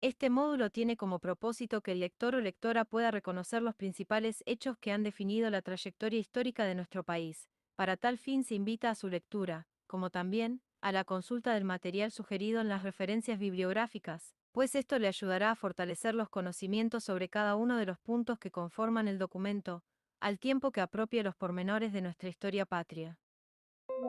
Este módulo tiene como propósito que el lector o lectora pueda reconocer los principales hechos que han definido la trayectoria histórica de nuestro país. Para tal fin se invita a su lectura, como también a la consulta del material sugerido en las referencias bibliográficas, pues esto le ayudará a fortalecer los conocimientos sobre cada uno de los puntos que conforman el documento, al tiempo que apropie los pormenores de nuestra historia patria.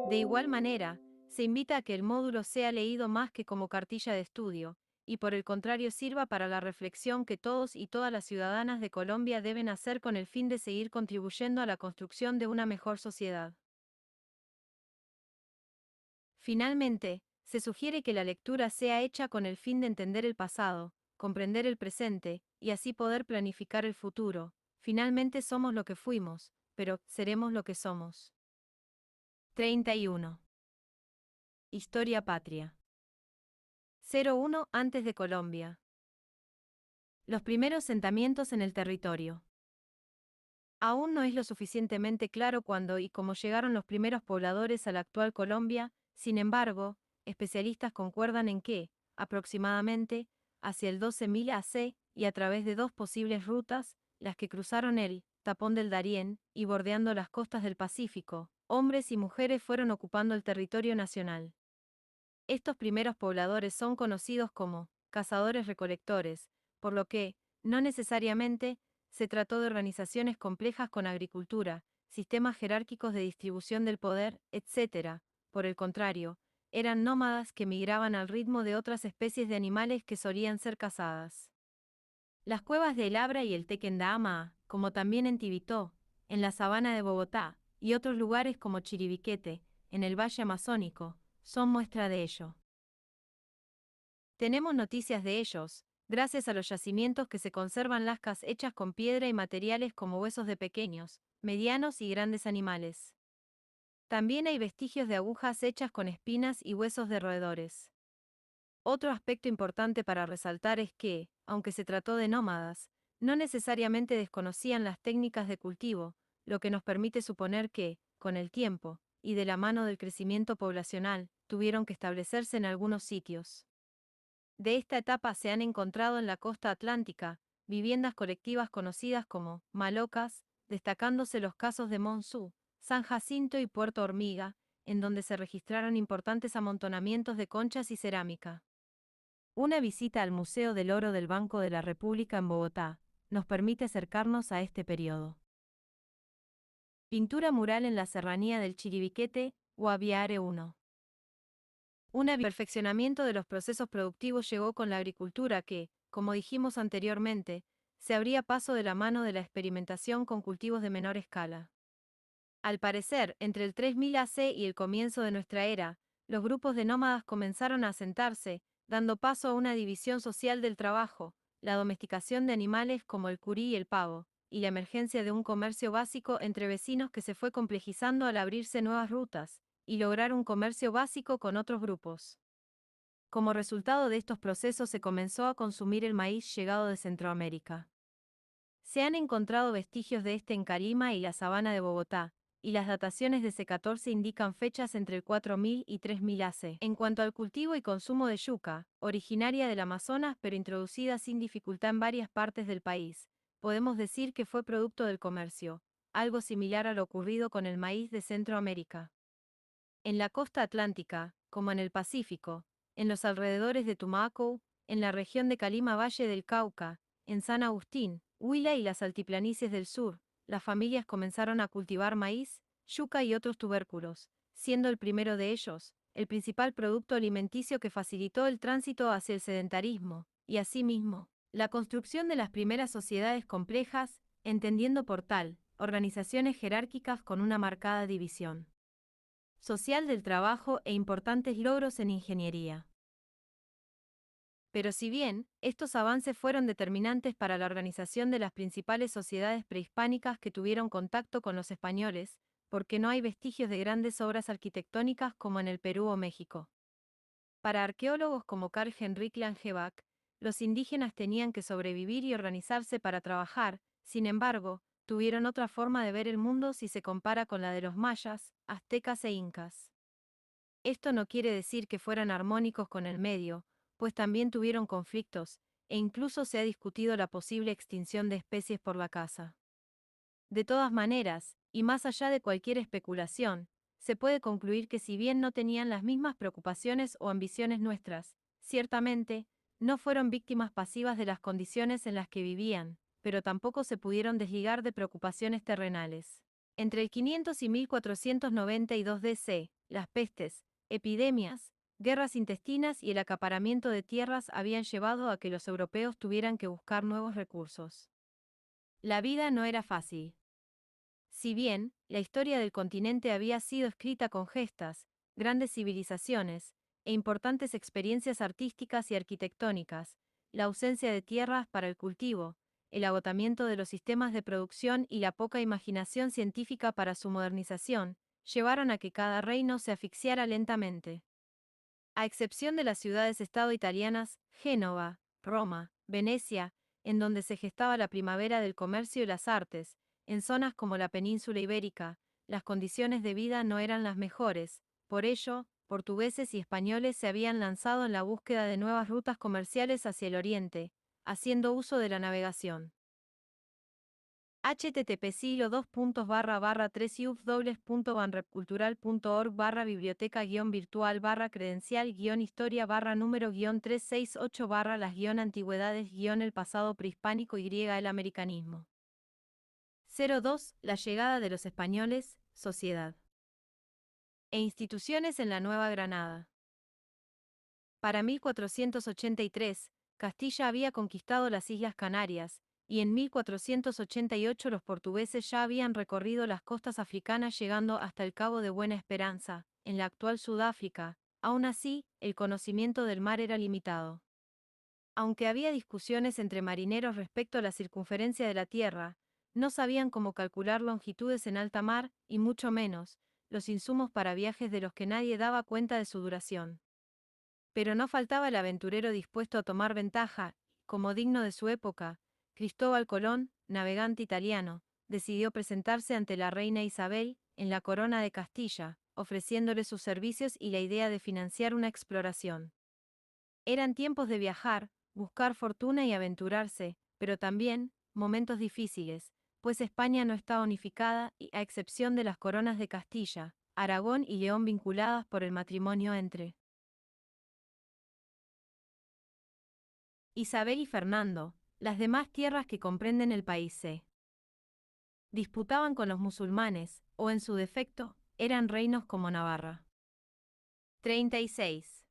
De igual manera, se invita a que el módulo sea leído más que como cartilla de estudio, y por el contrario sirva para la reflexión que todos y todas las ciudadanas de Colombia deben hacer con el fin de seguir contribuyendo a la construcción de una mejor sociedad. Finalmente, se sugiere que la lectura sea hecha con el fin de entender el pasado, comprender el presente, y así poder planificar el futuro. Finalmente somos lo que fuimos, pero seremos lo que somos. 31. Historia patria. 01 Antes de Colombia. Los primeros asentamientos en el territorio. Aún no es lo suficientemente claro cuándo y cómo llegaron los primeros pobladores a la actual Colombia, sin embargo, especialistas concuerdan en que, aproximadamente, hacia el 12.000 AC, y a través de dos posibles rutas, las que cruzaron el Tapón del Darién, y bordeando las costas del Pacífico, hombres y mujeres fueron ocupando el territorio nacional. Estos primeros pobladores son conocidos como cazadores-recolectores, por lo que, no necesariamente, se trató de organizaciones complejas con agricultura, sistemas jerárquicos de distribución del poder, etc. Por el contrario, eran nómadas que migraban al ritmo de otras especies de animales que solían ser cazadas. Las cuevas de El Abra y el Tequendama, como también en Tibitó, en la sabana de Bogotá, y otros lugares como Chiribiquete, en el Valle Amazónico, son muestra de ello. Tenemos noticias de ellos, gracias a los yacimientos que se conservan lascas hechas con piedra y materiales como huesos de pequeños, medianos y grandes animales. También hay vestigios de agujas hechas con espinas y huesos de roedores. Otro aspecto importante para resaltar es que, aunque se trató de nómadas, no necesariamente desconocían las técnicas de cultivo, lo que nos permite suponer que, con el tiempo, y de la mano del crecimiento poblacional, tuvieron que establecerse en algunos sitios. De esta etapa se han encontrado en la costa atlántica viviendas colectivas conocidas como malocas, destacándose los casos de Monzú, San Jacinto y Puerto Hormiga, en donde se registraron importantes amontonamientos de conchas y cerámica. Una visita al Museo del Oro del Banco de la República en Bogotá nos permite acercarnos a este periodo. Pintura mural en la serranía del Chiribiquete, Guaviare 1. Un perfeccionamiento de los procesos productivos llegó con la agricultura que, como dijimos anteriormente, se abría paso de la mano de la experimentación con cultivos de menor escala. Al parecer, entre el 3000 AC y el comienzo de nuestra era, los grupos de nómadas comenzaron a asentarse, dando paso a una división social del trabajo, la domesticación de animales como el curí y el pavo, y la emergencia de un comercio básico entre vecinos que se fue complejizando al abrirse nuevas rutas, y lograr un comercio básico con otros grupos. Como resultado de estos procesos se comenzó a consumir el maíz llegado de Centroamérica. Se han encontrado vestigios de este en Carima y la sabana de Bogotá, y las dataciones de C14 indican fechas entre el 4000 y 3000 AC. En cuanto al cultivo y consumo de yuca, originaria del Amazonas pero introducida sin dificultad en varias partes del país, podemos decir que fue producto del comercio, algo similar a lo ocurrido con el maíz de Centroamérica. En la costa atlántica, como en el Pacífico, en los alrededores de Tumaco, en la región de Calima Valle del Cauca, en San Agustín, Huila y las altiplanicies del sur, las familias comenzaron a cultivar maíz, yuca y otros tubérculos, siendo el primero de ellos, el principal producto alimenticio que facilitó el tránsito hacia el sedentarismo, y asimismo, la construcción de las primeras sociedades complejas, entendiendo por tal, organizaciones jerárquicas con una marcada división social del trabajo e importantes logros en ingeniería. Pero si bien, estos avances fueron determinantes para la organización de las principales sociedades prehispánicas que tuvieron contacto con los españoles, porque no hay vestigios de grandes obras arquitectónicas como en el Perú o México. Para arqueólogos como Carl Henrik Langeback, los indígenas tenían que sobrevivir y organizarse para trabajar, sin embargo, tuvieron otra forma de ver el mundo si se compara con la de los mayas, aztecas e incas. Esto no quiere decir que fueran armónicos con el medio, pues también tuvieron conflictos, e incluso se ha discutido la posible extinción de especies por la caza. De todas maneras, y más allá de cualquier especulación, se puede concluir que si bien no tenían las mismas preocupaciones o ambiciones nuestras, ciertamente, no fueron víctimas pasivas de las condiciones en las que vivían, pero tampoco se pudieron desligar de preocupaciones terrenales. Entre el 500 y 1492 DC, las pestes, epidemias, guerras intestinas y el acaparamiento de tierras habían llevado a que los europeos tuvieran que buscar nuevos recursos. La vida no era fácil. Si bien, la historia del continente había sido escrita con gestas, grandes civilizaciones, e importantes experiencias artísticas y arquitectónicas, la ausencia de tierras para el cultivo, el agotamiento de los sistemas de producción y la poca imaginación científica para su modernización, llevaron a que cada reino se asfixiara lentamente. A excepción de las ciudades-estado italianas, Génova, Roma, Venecia, en donde se gestaba la primavera del comercio y las artes, en zonas como la península ibérica, las condiciones de vida no eran las mejores, por ello, portugueses y españoles se habían lanzado en la búsqueda de nuevas rutas comerciales hacia el oriente, haciendo uso de la navegación. http://3uf.banrepcultural.org biblioteca-virtual-credencial-historia número 368 las-antigüedades-el pasado prehispánico y el americanismo. 02. La llegada de los españoles, sociedad e instituciones en la Nueva Granada. Para 1483, Castilla había conquistado las Islas Canarias, y en 1488 los portugueses ya habían recorrido las costas africanas llegando hasta el Cabo de Buena Esperanza, en la actual Sudáfrica. Aún así, el conocimiento del mar era limitado. Aunque había discusiones entre marineros respecto a la circunferencia de la Tierra, no sabían cómo calcular longitudes en alta mar, y mucho menos, los insumos para viajes de los que nadie daba cuenta de su duración. Pero no faltaba el aventurero dispuesto a tomar ventaja, como digno de su época. Cristóbal Colón, navegante italiano, decidió presentarse ante la reina Isabel, en la corona de Castilla, ofreciéndole sus servicios y la idea de financiar una exploración. Eran tiempos de viajar, buscar fortuna y aventurarse, pero también, momentos difíciles, pues España no estaba unificada y, a excepción de las coronas de Castilla, Aragón y León vinculadas por el matrimonio entre Isabel y Fernando, las demás tierras que comprenden el país se disputaban con los musulmanes, o en su defecto, eran reinos como Navarra. 36.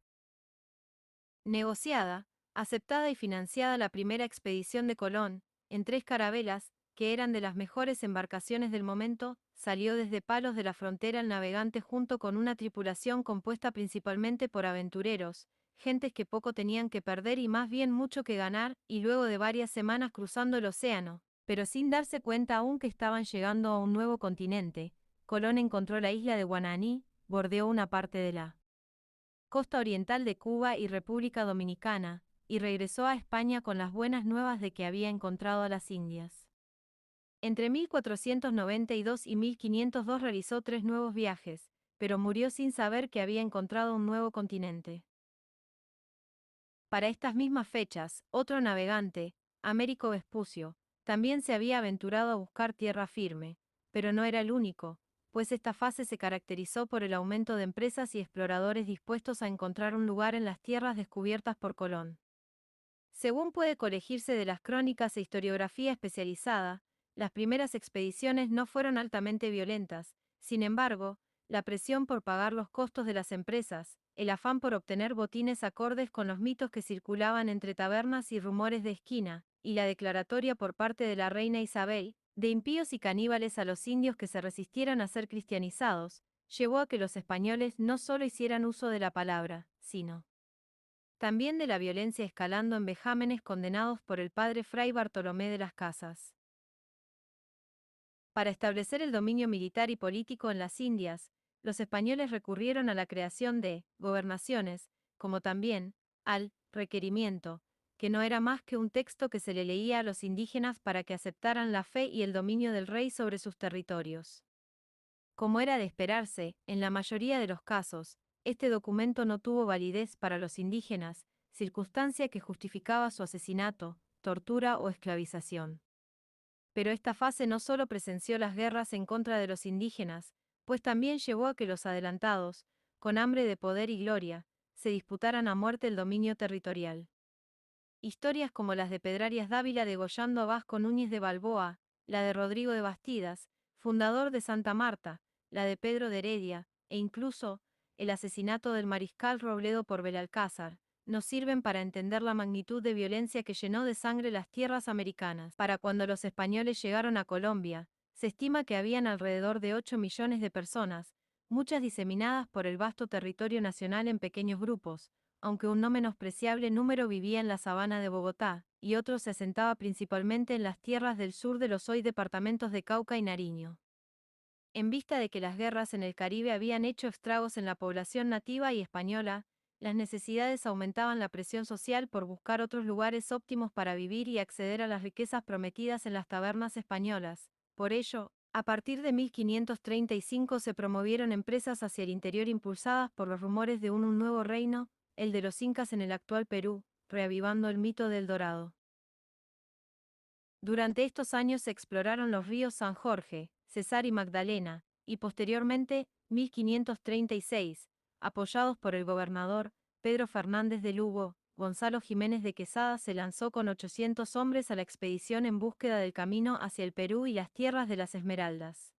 Negociada, aceptada y financiada la primera expedición de Colón, en 3 carabelas, que eran de las mejores embarcaciones del momento, salió desde Palos de la Frontera el navegante junto con una tripulación compuesta principalmente por aventureros, gentes que poco tenían que perder y más bien mucho que ganar, y luego de varias semanas cruzando el océano, pero sin darse cuenta aún que estaban llegando a un nuevo continente, Colón encontró la isla de Guananí, bordeó una parte de la costa oriental de Cuba y República Dominicana, y regresó a España con las buenas nuevas de que había encontrado a las Indias. Entre 1492 y 1502 realizó 3 nuevos viajes, pero murió sin saber que había encontrado un nuevo continente. Para estas mismas fechas, otro navegante, Américo Vespucio, también se había aventurado a buscar tierra firme, pero no era el único, pues esta fase se caracterizó por el aumento de empresas y exploradores dispuestos a encontrar un lugar en las tierras descubiertas por Colón. Según puede colegirse de las crónicas e historiografía especializada, las primeras expediciones no fueron altamente violentas. Sin embargo, la presión por pagar los costos de las empresas, el afán por obtener botines acordes con los mitos que circulaban entre tabernas y rumores de esquina, y la declaratoria por parte de la reina Isabel, de impíos y caníbales a los indios que se resistieran a ser cristianizados, llevó a que los españoles no solo hicieran uso de la palabra, sino también de la violencia, escalando en vejámenes condenados por el padre Fray Bartolomé de las Casas. Para establecer el dominio militar y político en las Indias, los españoles recurrieron a la creación de gobernaciones, como también al requerimiento, que no era más que un texto que se le leía a los indígenas para que aceptaran la fe y el dominio del rey sobre sus territorios. Como era de esperarse, en la mayoría de los casos, este documento no tuvo validez para los indígenas, circunstancia que justificaba su asesinato, tortura o esclavización. Pero esta fase no solo presenció las guerras en contra de los indígenas, pues también llevó a que los adelantados, con hambre de poder y gloria, se disputaran a muerte el dominio territorial. Historias como las de Pedrarias Dávila degollando a Vasco Núñez de Balboa, la de Rodrigo de Bastidas, fundador de Santa Marta, la de Pedro de Heredia, e incluso, el asesinato del mariscal Robledo por Belalcázar, nos sirven para entender la magnitud de violencia que llenó de sangre las tierras americanas. Para cuando los españoles llegaron a Colombia, se estima que habían alrededor de 8 millones de personas, muchas diseminadas por el vasto territorio nacional en pequeños grupos, aunque un no menospreciable número vivía en la sabana de Bogotá, y otro se asentaba principalmente en las tierras del sur de los hoy departamentos de Cauca y Nariño. En vista de que las guerras en el Caribe habían hecho estragos en la población nativa y española, las necesidades aumentaban la presión social por buscar otros lugares óptimos para vivir y acceder a las riquezas prometidas en las tabernas españolas. Por ello, a partir de 1535 se promovieron empresas hacia el interior impulsadas por los rumores de un nuevo reino, el de los incas en el actual Perú, reavivando el mito del Dorado. Durante estos años se exploraron los ríos San Jorge, Cesar y Magdalena, y posteriormente, 1536, apoyados por el gobernador Pedro Fernández de Lugo, Gonzalo Jiménez de Quesada se lanzó con 800 hombres a la expedición en búsqueda del camino hacia el Perú y las tierras de las Esmeraldas.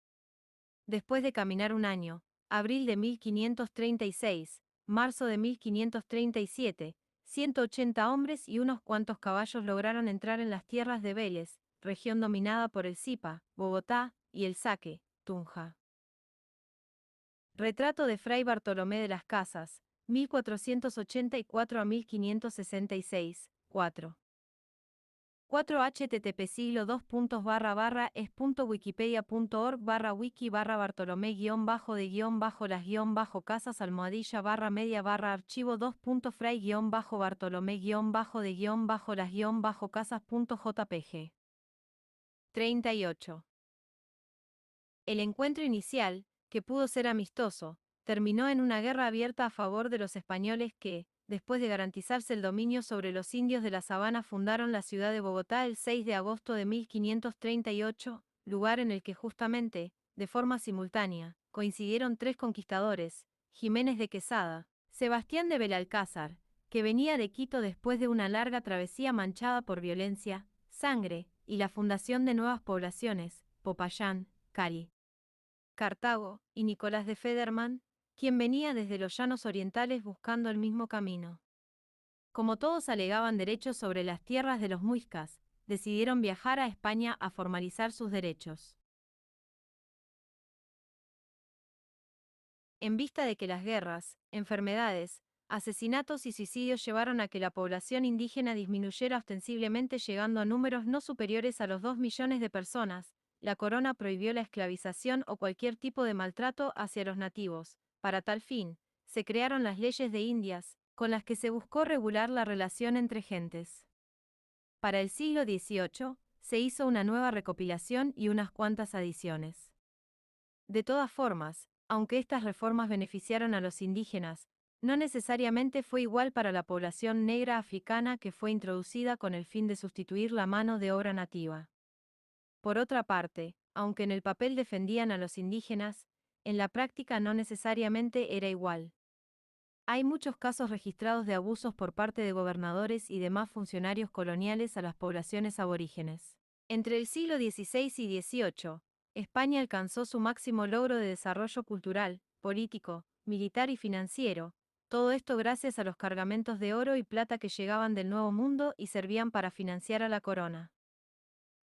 Después de caminar un año, abril de 1536, marzo de 1537, 180 hombres y unos cuantos caballos lograron entrar en las tierras de Vélez, región dominada por el Zipa, Bogotá, y el Saque, Tunja. Retrato de Fray Bartolomé de las Casas, 1484 a 1566, 4. 4 http siglo 2.es.wikipedia.org/wiki Bartolomé-de-las-casas _media archivo 2.fray-bartolomé-de-las-casas.jpg 38. El encuentro inicial, que pudo ser amistoso, terminó en una guerra abierta a favor de los españoles que, después de garantizarse el dominio sobre los indios de la sabana, fundaron la ciudad de Bogotá el 6 de agosto de 1538, lugar en el que justamente, de forma simultánea, coincidieron tres conquistadores: Jiménez de Quesada, Sebastián de Belalcázar, que venía de Quito después de una larga travesía manchada por violencia, sangre, y la fundación de nuevas poblaciones, Popayán, Cari, Cartago, y Nicolás de Federman, quien venía desde los llanos orientales buscando el mismo camino. Como todos alegaban derechos sobre las tierras de los muiscas, decidieron viajar a España a formalizar sus derechos. En vista de que las guerras, enfermedades, asesinatos y suicidios llevaron a que la población indígena disminuyera ostensiblemente llegando a números no superiores a los 2 millones de personas, la corona prohibió la esclavización o cualquier tipo de maltrato hacia los nativos. Para tal fin, se crearon las leyes de Indias, con las que se buscó regular la relación entre gentes. Para el siglo XVIII, se hizo una nueva recopilación y unas cuantas adiciones. De todas formas, aunque estas reformas beneficiaron a los indígenas, no necesariamente fue igual para la población negra africana que fue introducida con el fin de sustituir la mano de obra nativa. Por otra parte, aunque en el papel defendían a los indígenas, en la práctica no necesariamente era igual. Hay muchos casos registrados de abusos por parte de gobernadores y demás funcionarios coloniales a las poblaciones aborígenes. Entre el siglo XVI y XVIII, España alcanzó su máximo logro de desarrollo cultural, político, militar y financiero, todo esto gracias a los cargamentos de oro y plata que llegaban del Nuevo Mundo y servían para financiar a la corona.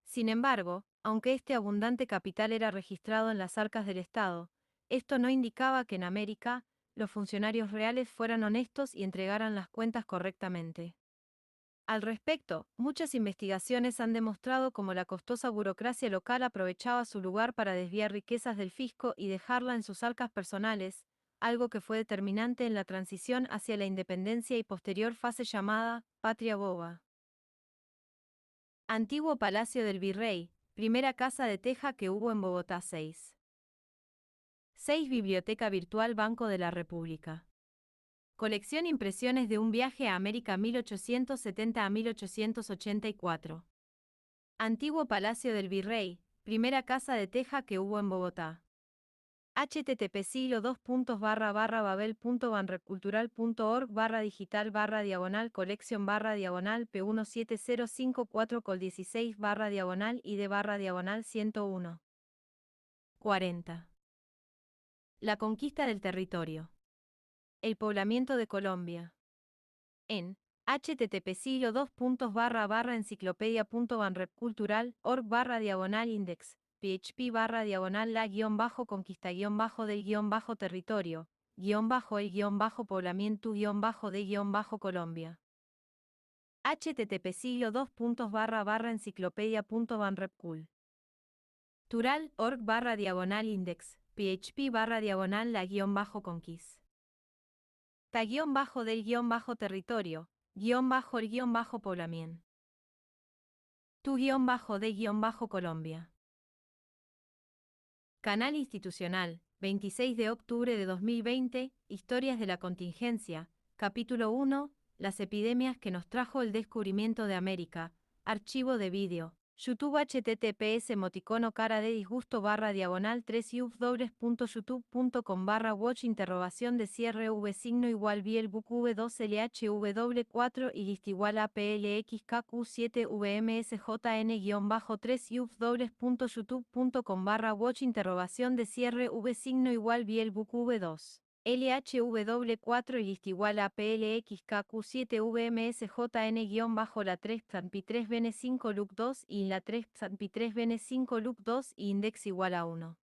Sin embargo, aunque este abundante capital era registrado en las arcas del Estado, esto no indicaba que en América, los funcionarios reales fueran honestos y entregaran las cuentas correctamente. Al respecto, muchas investigaciones han demostrado cómo la costosa burocracia local aprovechaba su lugar para desviar riquezas del fisco y dejarla en sus arcas personales, algo que fue determinante en la transición hacia la independencia y posterior fase llamada Patria Boba. Antiguo Palacio del Virrey, primera casa de teja que hubo en Bogotá. 6. Biblioteca Virtual Banco de la República. Colección Impresiones de un viaje a América 1870 a 1884. Antiguo Palacio del Virrey, primera casa de teja que hubo en Bogotá. http babelpunto.babelbanrecultural.org/digital/collection/diagonal P17054/16/id/101. 40. La conquista del territorio. El poblamiento de Colombia. En http://enciclopedia.banrepcultural.org/index php/la-conquista-del-poblamiento-de-Colombia. http://enciclopedia.banrepcul. tural.org/index php/la-conquis. Ta-del-territorio, -el-poblamiento. Tu-de-Colombia. Canal Institucional, 26 de octubre de 2020, Historias de la Contingencia, Capítulo 1, Las epidemias que nos trajo el descubrimiento de América, archivo de vídeo, YouTube https://cara de disgusto/www.youtube.com/watch_v_v2lhv2 y list igual a plxkq7vmsjn-3 youtube.com/watch_v2 LHW4 y list igual a PLXKQ7VMSJN-la 3 look 2 y la 3 look 2 y index igual a 1.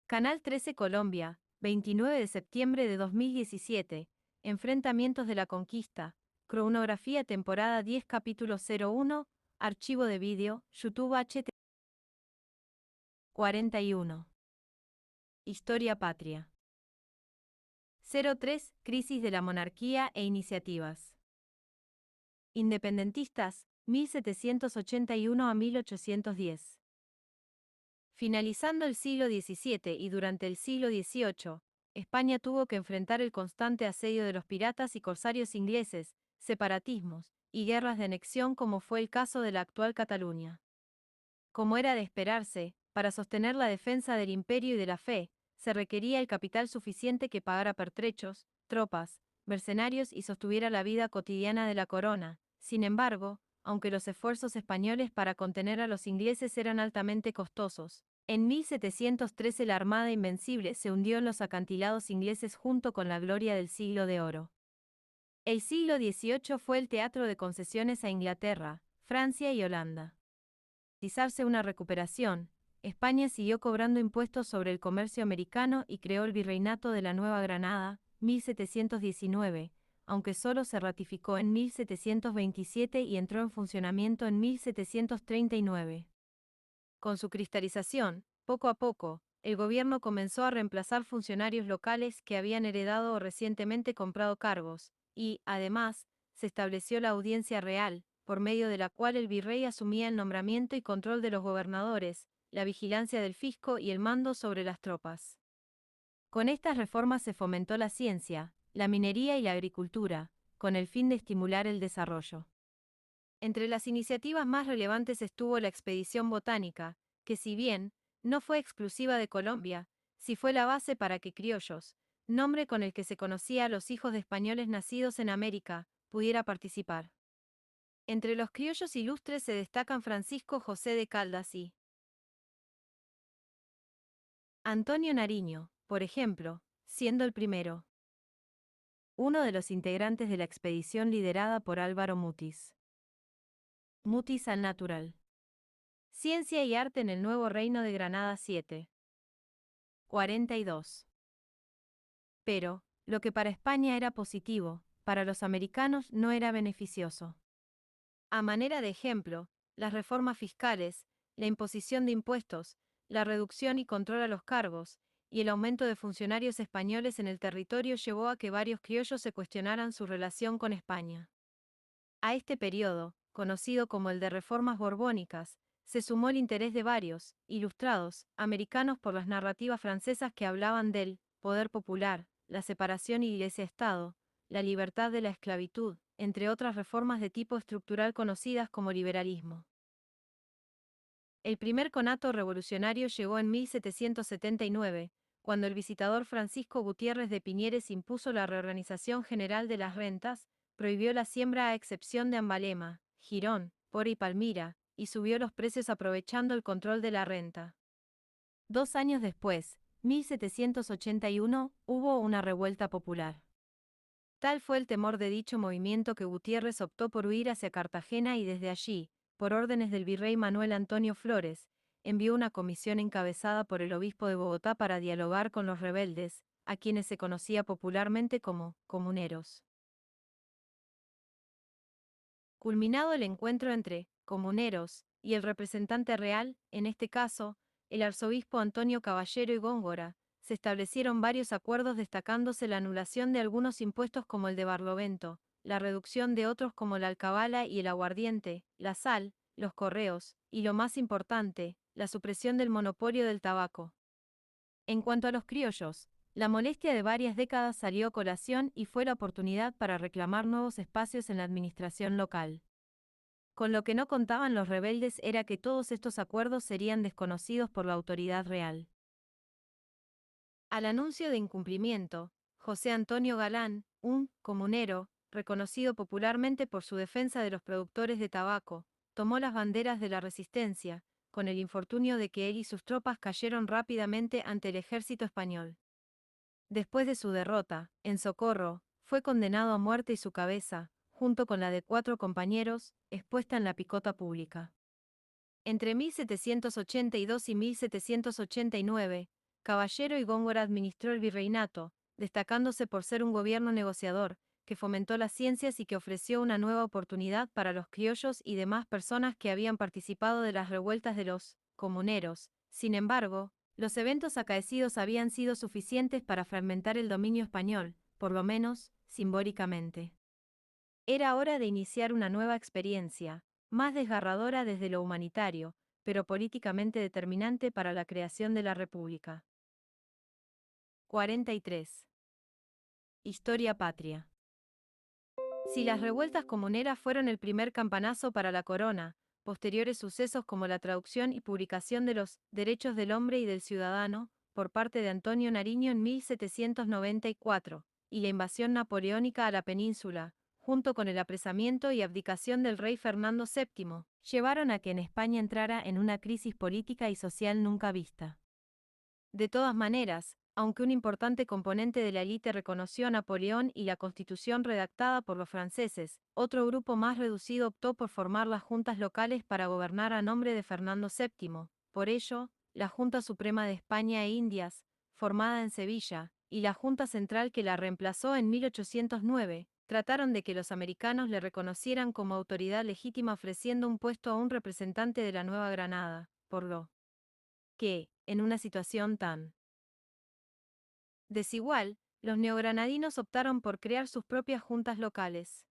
Canal 13 Colombia, 29 de septiembre de 2017, Enfrentamientos de la Conquista, Cronografía temporada 10 capítulo 01, archivo de vídeo, YouTube HT 41. Historia Patria. 03. Crisis de la monarquía e iniciativas. Independentistas, 1781 a 1810. Finalizando el siglo XVII y durante el siglo XVIII, España tuvo que enfrentar el constante asedio de los piratas y corsarios ingleses, separatismos, y guerras de anexión como fue el caso de la actual Cataluña. Como era de esperarse, para sostener la defensa del imperio y de la fe, se requería el capital suficiente que pagara pertrechos, tropas, mercenarios y sostuviera la vida cotidiana de la corona. Sin embargo, aunque los esfuerzos españoles para contener a los ingleses eran altamente costosos, en 1713 la Armada Invencible se hundió en los acantilados ingleses junto con la gloria del Siglo de Oro. El siglo XVIII fue el teatro de concesiones a Inglaterra, Francia y Holanda. Realizarse una recuperación, España siguió cobrando impuestos sobre el comercio americano y creó el Virreinato de la Nueva Granada, 1719, aunque solo se ratificó en 1727 y entró en funcionamiento en 1739. Con su cristalización, poco a poco, el gobierno comenzó a reemplazar funcionarios locales que habían heredado o recientemente comprado cargos, y, además, se estableció la audiencia real, por medio de la cual el virrey asumía el nombramiento y control de los gobernadores, la vigilancia del fisco y el mando sobre las tropas. Con estas reformas se fomentó la ciencia, la minería y la agricultura, con el fin de estimular el desarrollo. Entre las iniciativas más relevantes estuvo la expedición botánica, que si bien no fue exclusiva de Colombia, sí fue la base para que criollos, nombre con el que se conocía a los hijos de españoles nacidos en América, pudiera participar. Entre los criollos ilustres se destacan Francisco José de Caldas y Antonio Nariño, por ejemplo, siendo el primero. Uno de los integrantes de la expedición liderada por Álvaro Mutis. Mutis al Natural. Ciencia y arte en el Nuevo Reino de Granada 7. 42. Pero, lo que para España era positivo, para los americanos no era beneficioso. A manera de ejemplo, las reformas fiscales, la imposición de impuestos, la reducción y control a los cargos, y el aumento de funcionarios españoles en el territorio llevó a que varios criollos se cuestionaran su relación con España. A este periodo, conocido como el de reformas borbónicas, se sumó el interés de varios, ilustrados, americanos por las narrativas francesas que hablaban del poder popular, la separación Iglesia-Estado, la libertad de la esclavitud, entre otras reformas de tipo estructural conocidas como liberalismo. El primer conato revolucionario llegó en 1779, cuando el visitador Francisco Gutiérrez de Piñeres impuso la reorganización general de las rentas, prohibió la siembra a excepción de Ambalema, Girón, Pora y Palmira, y subió los precios aprovechando el control de la renta. 2 años después, 1781, hubo una revuelta popular. Tal fue el temor de dicho movimiento que Gutiérrez optó por huir hacia Cartagena y desde allí, por órdenes del virrey Manuel Antonio Flores, envió una comisión encabezada por el obispo de Bogotá para dialogar con los rebeldes, a quienes se conocía popularmente como comuneros. Culminado el encuentro entre comuneros y el representante real, en este caso, el arzobispo Antonio Caballero y Góngora, se establecieron varios acuerdos destacándose la anulación de algunos impuestos como el de Barlovento, la reducción de otros como la alcabala y el aguardiente, la sal, los correos, y lo más importante, la supresión del monopolio del tabaco. En cuanto a los criollos, la molestia de varias décadas salió a colación y fue la oportunidad para reclamar nuevos espacios en la administración local. Con lo que no contaban los rebeldes era que todos estos acuerdos serían desconocidos por la autoridad real. Al anuncio de incumplimiento, José Antonio Galán, un comunero, reconocido popularmente por su defensa de los productores de tabaco, tomó las banderas de la resistencia, con el infortunio de que él y sus tropas cayeron rápidamente ante el ejército español. Después de su derrota, en Socorro, fue condenado a muerte y su cabeza, junto con la de 4 compañeros, expuesta en la picota pública. Entre 1782 y 1789, Caballero y Góngora administró el virreinato, destacándose por ser un gobierno negociador, que fomentó las ciencias y que ofreció una nueva oportunidad para los criollos y demás personas que habían participado de las revueltas de los comuneros. Sin embargo, los eventos acaecidos habían sido suficientes para fragmentar el dominio español, por lo menos, simbólicamente. Era hora de iniciar una nueva experiencia, más desgarradora desde lo humanitario, pero políticamente determinante para la creación de la República. 43. Historia patria. Si las revueltas comuneras fueron el primer campanazo para la corona, posteriores sucesos como la traducción y publicación de los Derechos del Hombre y del Ciudadano, por parte de Antonio Nariño en 1794, y la invasión napoleónica a la península, junto con el apresamiento y abdicación del rey Fernando VII, llevaron a que en España entrara en una crisis política y social nunca vista. De todas maneras, aunque un importante componente de la élite reconoció a Napoleón y la constitución redactada por los franceses, otro grupo más reducido optó por formar las juntas locales para gobernar a nombre de Fernando VII. Por ello, la Junta Suprema de España e Indias, formada en Sevilla, y la Junta Central que la reemplazó en 1809, trataron de que los americanos le reconocieran como autoridad legítima ofreciendo un puesto a un representante de la Nueva Granada, por lo que, en una situación tan desigual, los neogranadinos optaron por crear sus propias juntas locales.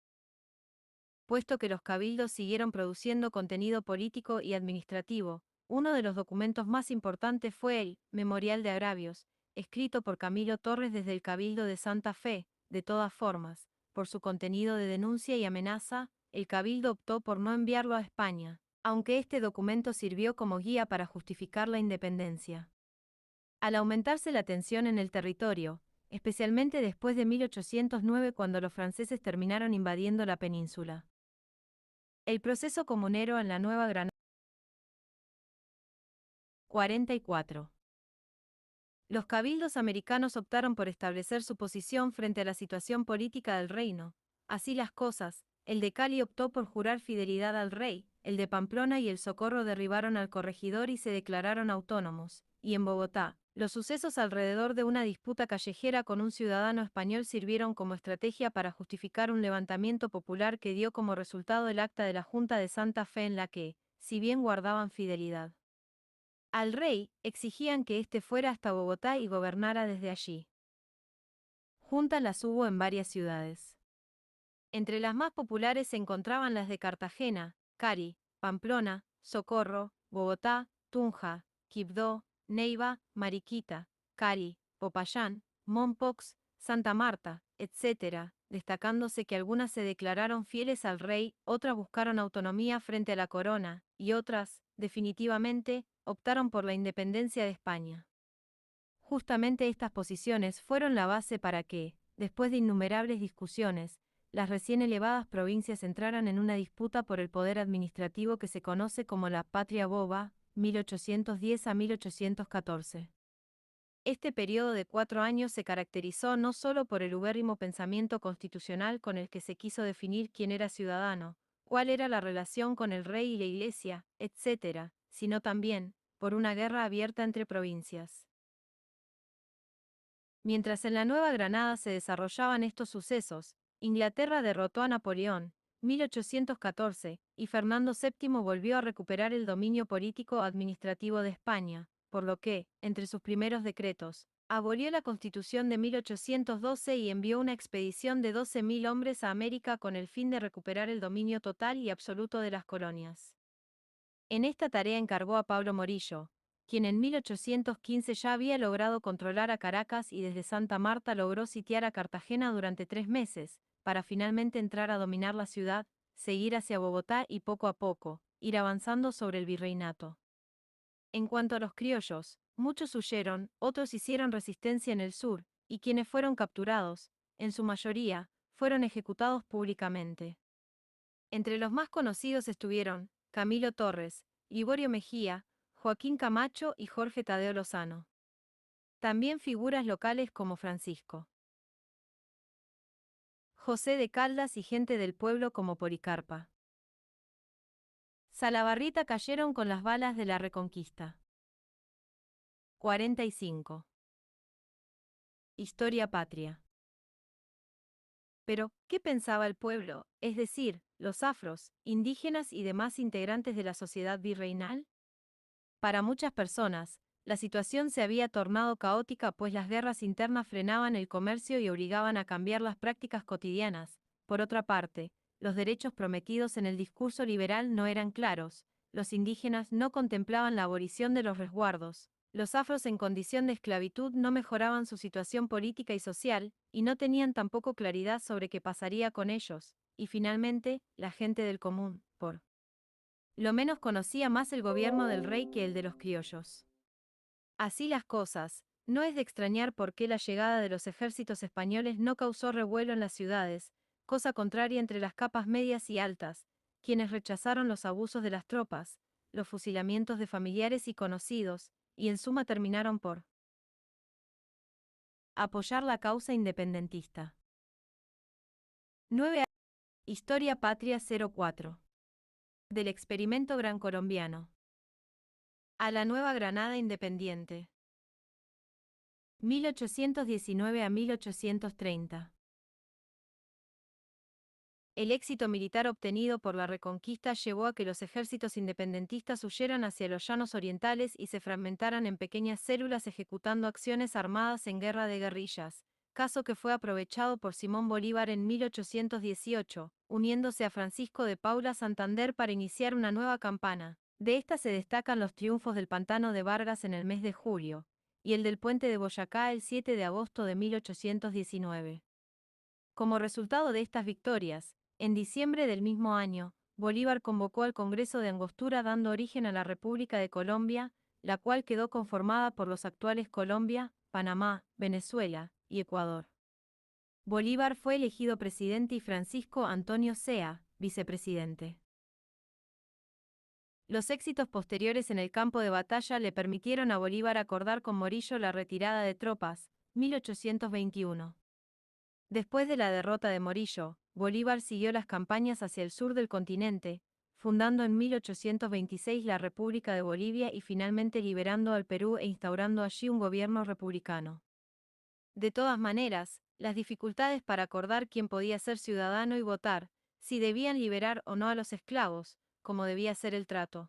Puesto que los cabildos siguieron produciendo contenido político y administrativo, uno de los documentos más importantes fue el Memorial de Agravios, escrito por Camilo Torres desde el Cabildo de Santa Fe. De todas formas, por su contenido de denuncia y amenaza, el Cabildo optó por no enviarlo a España, aunque este documento sirvió como guía para justificar la independencia. Al aumentarse la tensión en el territorio, especialmente después de 1809 cuando los franceses terminaron invadiendo la península, el proceso comunero en la Nueva Granada. 44. Los cabildos americanos optaron por establecer su posición frente a la situación política del reino. Así las cosas, el de Cali optó por jurar fidelidad al rey, el de Pamplona y el Socorro derribaron al corregidor y se declararon autónomos, y en Bogotá, los sucesos alrededor de una disputa callejera con un ciudadano español sirvieron como estrategia para justificar un levantamiento popular que dio como resultado el acta de la Junta de Santa Fe en la que, si bien guardaban fidelidad al rey, exigían que éste fuera hasta Bogotá y gobernara desde allí. Juntas las hubo en varias ciudades. Entre las más populares se encontraban las de Cartagena, Cari, Pamplona, Socorro, Bogotá, Tunja, Quibdó, Neiva, Mariquita, Cari, Popayán, Mompox, Santa Marta, etc., destacándose que algunas se declararon fieles al rey, otras buscaron autonomía frente a la corona, y otras, definitivamente, optaron por la independencia de España. Justamente estas posiciones fueron la base para que, después de innumerables discusiones, las recién elevadas provincias entraran en una disputa por el poder administrativo que se conoce como la Patria Boba, 1810 a 1814. Este periodo de 4 años se caracterizó no solo por el ubérrimo pensamiento constitucional con el que se quiso definir quién era ciudadano, cuál era la relación con el rey y la iglesia, etc., sino también, por una guerra abierta entre provincias. Mientras en la Nueva Granada se desarrollaban estos sucesos, Inglaterra derrotó a Napoleón, 1814, y Fernando VII volvió a recuperar el dominio político-administrativo de España, por lo que, entre sus primeros decretos, abolió la Constitución de 1812 y envió una expedición de 12.000 hombres a América con el fin de recuperar el dominio total y absoluto de las colonias. En esta tarea encargó a Pablo Morillo, quien en 1815 ya había logrado controlar a Caracas y desde Santa Marta logró sitiar a Cartagena durante 3 meses, para finalmente entrar a dominar la ciudad, seguir hacia Bogotá y poco a poco, ir avanzando sobre el virreinato. En cuanto a los criollos, muchos huyeron, otros hicieron resistencia en el sur, y quienes fueron capturados, en su mayoría, fueron ejecutados públicamente. Entre los más conocidos estuvieron Camilo Torres, Liborio Mejía, Joaquín Camacho y Jorge Tadeo Lozano. También figuras locales como Francisco José de Caldas y gente del pueblo como Policarpa Salabarrita cayeron con las balas de la Reconquista. 45. Historia patria. Pero, ¿qué pensaba el pueblo, es decir, los afros, indígenas y demás integrantes de la sociedad virreinal? Para muchas personas, la situación se había tornado caótica pues las guerras internas frenaban el comercio y obligaban a cambiar las prácticas cotidianas. Por otra parte, los derechos prometidos en el discurso liberal no eran claros, los indígenas no contemplaban la abolición de los resguardos, los afros en condición de esclavitud no mejoraban su situación política y social, y no tenían tampoco claridad sobre qué pasaría con ellos, y finalmente, la gente del común, por lo menos conocía más el gobierno del rey que el de los criollos. Así las cosas, no es de extrañar por qué la llegada de los ejércitos españoles no causó revuelo en las ciudades, cosa contraria entre las capas medias y altas, quienes rechazaron los abusos de las tropas, los fusilamientos de familiares y conocidos, y en suma terminaron por apoyar la causa independentista. 9. Historia Patria 04. Del experimento gran colombiano. A la Nueva Granada independiente. 1819 a 1830. El éxito militar obtenido por la Reconquista llevó a que los ejércitos independentistas huyeran hacia los llanos orientales y se fragmentaran en pequeñas células ejecutando acciones armadas en guerra de guerrillas, caso que fue aprovechado por Simón Bolívar en 1818, uniéndose a Francisco de Paula Santander para iniciar una nueva campaña. De esta se destacan los triunfos del Pantano de Vargas en el mes de julio, y el del Puente de Boyacá el 7 de agosto de 1819. Como resultado de estas victorias, en diciembre del mismo año, Bolívar convocó al Congreso de Angostura dando origen a la República de Colombia, la cual quedó conformada por los actuales Colombia, Panamá, Venezuela y Ecuador. Bolívar fue elegido presidente y Francisco Antonio Sea, vicepresidente. Los éxitos posteriores en el campo de batalla le permitieron a Bolívar acordar con Morillo la retirada de tropas, 1821. Después de la derrota de Morillo, Bolívar siguió las campañas hacia el sur del continente, fundando en 1826 la República de Bolivia y finalmente liberando al Perú e instaurando allí un gobierno republicano. De todas maneras, las dificultades para acordar quién podía ser ciudadano y votar, si debían liberar o no a los esclavos, cómo debía ser el trato,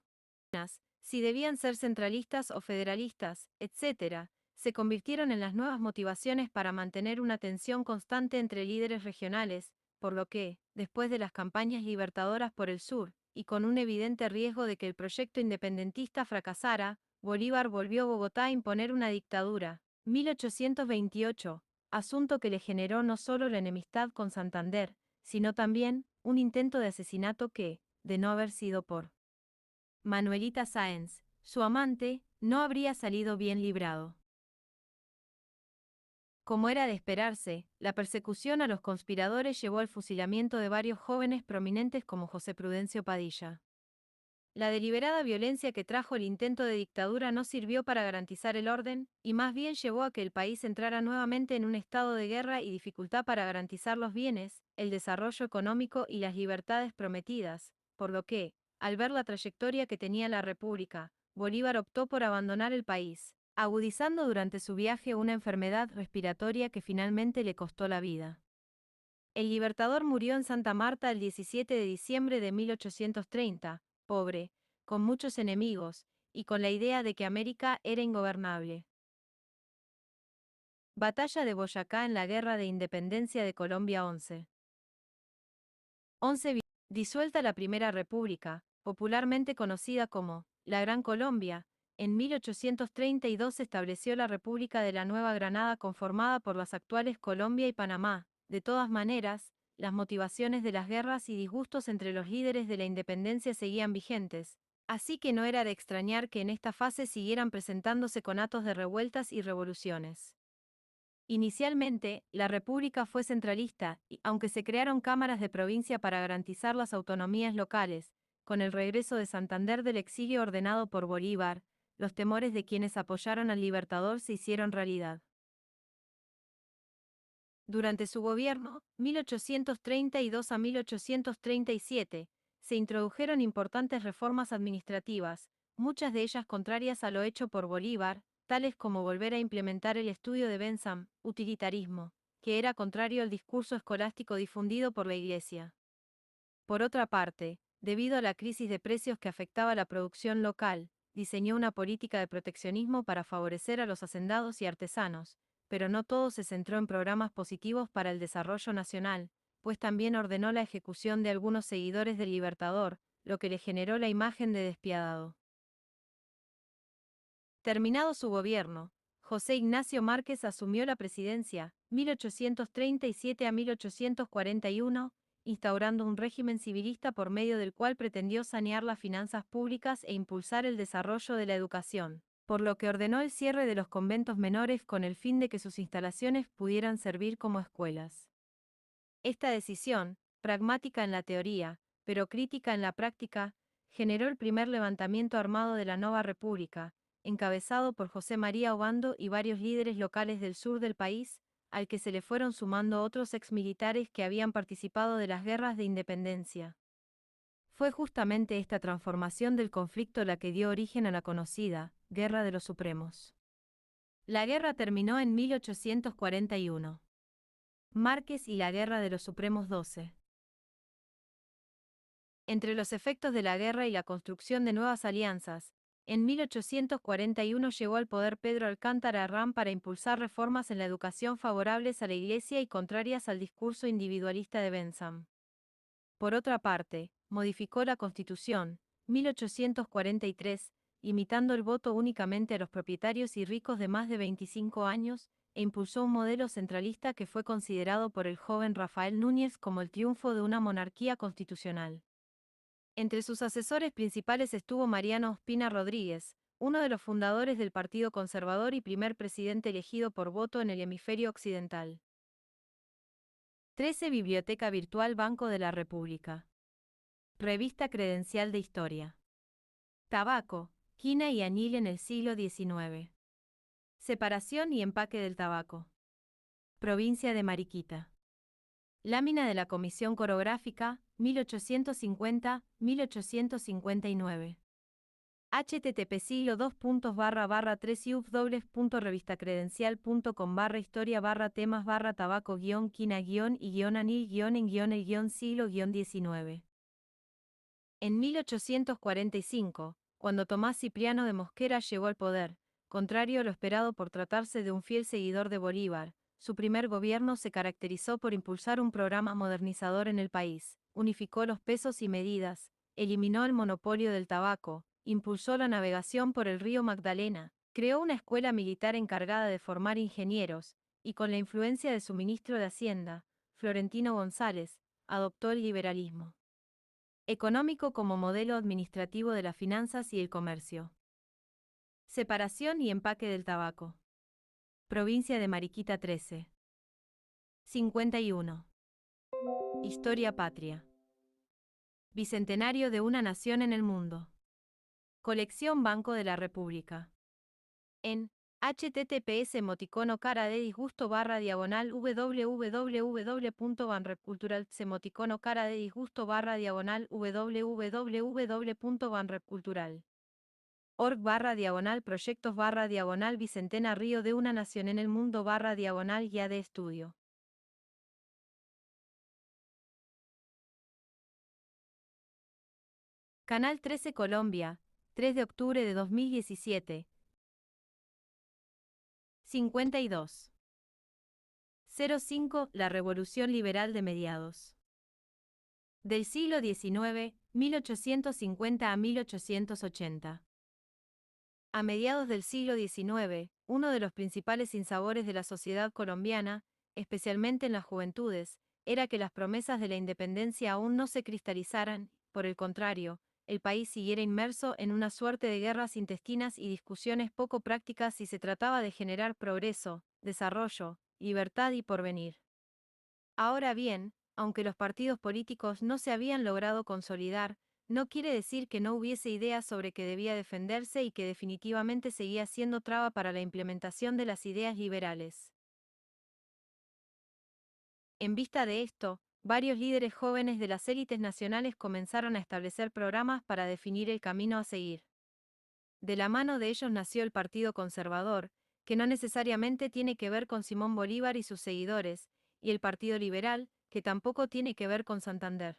si debían ser centralistas o federalistas, etc., se convirtieron en las nuevas motivaciones para mantener una tensión constante entre líderes regionales, por lo que, después de las campañas libertadoras por el sur, y con un evidente riesgo de que el proyecto independentista fracasara, Bolívar volvió a Bogotá a imponer una dictadura. 1828, asunto que le generó no solo la enemistad con Santander, sino también un intento de asesinato que, de no haber sido por Manuelita Sáenz, su amante, no habría salido bien librado. Como era de esperarse, la persecución a los conspiradores llevó al fusilamiento de varios jóvenes prominentes como José Prudencio Padilla. La deliberada violencia que trajo el intento de dictadura no sirvió para garantizar el orden, y más bien llevó a que el país entrara nuevamente en un estado de guerra y dificultad para garantizar los bienes, el desarrollo económico y las libertades prometidas, por lo que, al ver la trayectoria que tenía la República, Bolívar optó por abandonar el país, agudizando durante su viaje una enfermedad respiratoria que finalmente le costó la vida. El Libertador murió en Santa Marta el 17 de diciembre de 1830, pobre, con muchos enemigos, y con la idea de que América era ingobernable. Batalla de Boyacá en la Guerra de Independencia de Colombia 11. Disuelta la Primera República, popularmente conocida como la Gran Colombia, en 1832 se estableció la República de la Nueva Granada conformada por las actuales Colombia y Panamá. De todas maneras, las motivaciones de las guerras y disgustos entre los líderes de la independencia seguían vigentes, así que no era de extrañar que en esta fase siguieran presentándose conatos de revueltas y revoluciones. Inicialmente, la República fue centralista, y aunque se crearon cámaras de provincia para garantizar las autonomías locales, con el regreso de Santander del exilio ordenado por Bolívar, los temores de quienes apoyaron al Libertador se hicieron realidad. Durante su gobierno, 1832 a 1837, se introdujeron importantes reformas administrativas, muchas de ellas contrarias a lo hecho por Bolívar, tales como volver a implementar el estudio de Bentham, utilitarismo, que era contrario al discurso escolástico difundido por la Iglesia. Por otra parte, debido a la crisis de precios que afectaba la producción local, diseñó una política de proteccionismo para favorecer a los hacendados y artesanos, pero no todo se centró en programas positivos para el desarrollo nacional, pues también ordenó la ejecución de algunos seguidores del Libertador, lo que le generó la imagen de despiadado. Terminado su gobierno, José Ignacio Márquez asumió la presidencia, 1837 a 1841, instaurando un régimen civilista por medio del cual pretendió sanear las finanzas públicas e impulsar el desarrollo de la educación, por lo que ordenó el cierre de los conventos menores con el fin de que sus instalaciones pudieran servir como escuelas. Esta decisión, pragmática en la teoría, pero crítica en la práctica, generó el primer levantamiento armado de la nueva república, encabezado por José María Obando y varios líderes locales del sur del país, al que se le fueron sumando otros exmilitares que habían participado de las guerras de independencia. Fue justamente esta transformación del conflicto la que dio origen a la conocida Guerra de los Supremos. La guerra terminó en 1841. Márquez y la Guerra de los Supremos 12. Entre los efectos de la guerra y la construcción de nuevas alianzas, en 1841 llegó al poder Pedro Alcántara Herrán para impulsar reformas en la educación favorables a la Iglesia y contrarias al discurso individualista de Bentham. Por otra parte, modificó la Constitución, 1843, limitando el voto únicamente a los propietarios y ricos de más de 25 años, e impulsó un modelo centralista que fue considerado por el joven Rafael Núñez como el triunfo de una monarquía constitucional. Entre sus asesores principales estuvo Mariano Ospina Rodríguez, uno de los fundadores del Partido Conservador y primer presidente elegido por voto en el hemisferio occidental. 13. Biblioteca Virtual Banco de la República. Revista Credencial de Historia. Tabaco, quina y añil en el siglo XIX. Separación y empaque del tabaco. Provincia de Mariquita. Lámina de la Comisión Corográfica, 1850-1859. http siglo 2.2/3 historia temas tabaco quina y anil en el siglo XIX. En 1845, cuando Tomás Cipriano de Mosquera llegó al poder, contrario a lo esperado por tratarse de un fiel seguidor de Bolívar, su primer gobierno se caracterizó por impulsar un programa modernizador en el país, unificó los pesos y medidas, eliminó el monopolio del tabaco, impulsó la navegación por el río Magdalena, creó una escuela militar encargada de formar ingenieros, y con la influencia de su ministro de Hacienda, Florentino González, adoptó el liberalismo económico como modelo administrativo de las finanzas y el comercio. Separación y empaque del tabaco. Provincia de Mariquita 13. 51. Historia patria. Bicentenario de una nación en el mundo. Colección Banco de la República. En https://cara-de-disgusto/diagonal www.banrepcultural/diagonal www.banrepcultural.org proyectos Bicentenario de una nación en el mundo guía de estudio. Canal 13 Colombia, 3 de octubre de 2017. 52. 05 La Revolución Liberal de mediados del siglo XIX, 1850 a 1880. A mediados del siglo XIX, uno de los principales sinsabores de la sociedad colombiana, especialmente en las juventudes, era que las promesas de la independencia aún no se cristalizaran, por el contrario, el país siguiera inmerso en una suerte de guerras intestinas y discusiones poco prácticas si se trataba de generar progreso, desarrollo, libertad y porvenir. Ahora bien, aunque los partidos políticos no se habían logrado consolidar, no quiere decir que no hubiese ideas sobre que debía defenderse y que definitivamente seguía siendo traba para la implementación de las ideas liberales. En vista de esto, varios líderes jóvenes de las élites nacionales comenzaron a establecer programas para definir el camino a seguir. De la mano de ellos nació el Partido Conservador, que no necesariamente tiene que ver con Simón Bolívar y sus seguidores, y el Partido Liberal, que tampoco tiene que ver con Santander.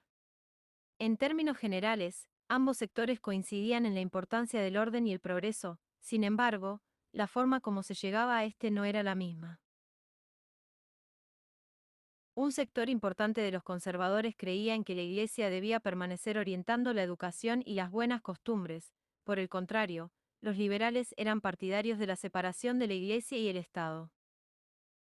En términos generales, ambos sectores coincidían en la importancia del orden y el progreso, sin embargo, la forma como se llegaba a este no era la misma. Un sector importante de los conservadores creía en que la Iglesia debía permanecer orientando la educación y las buenas costumbres. Por el contrario, los liberales eran partidarios de la separación de la Iglesia y el Estado.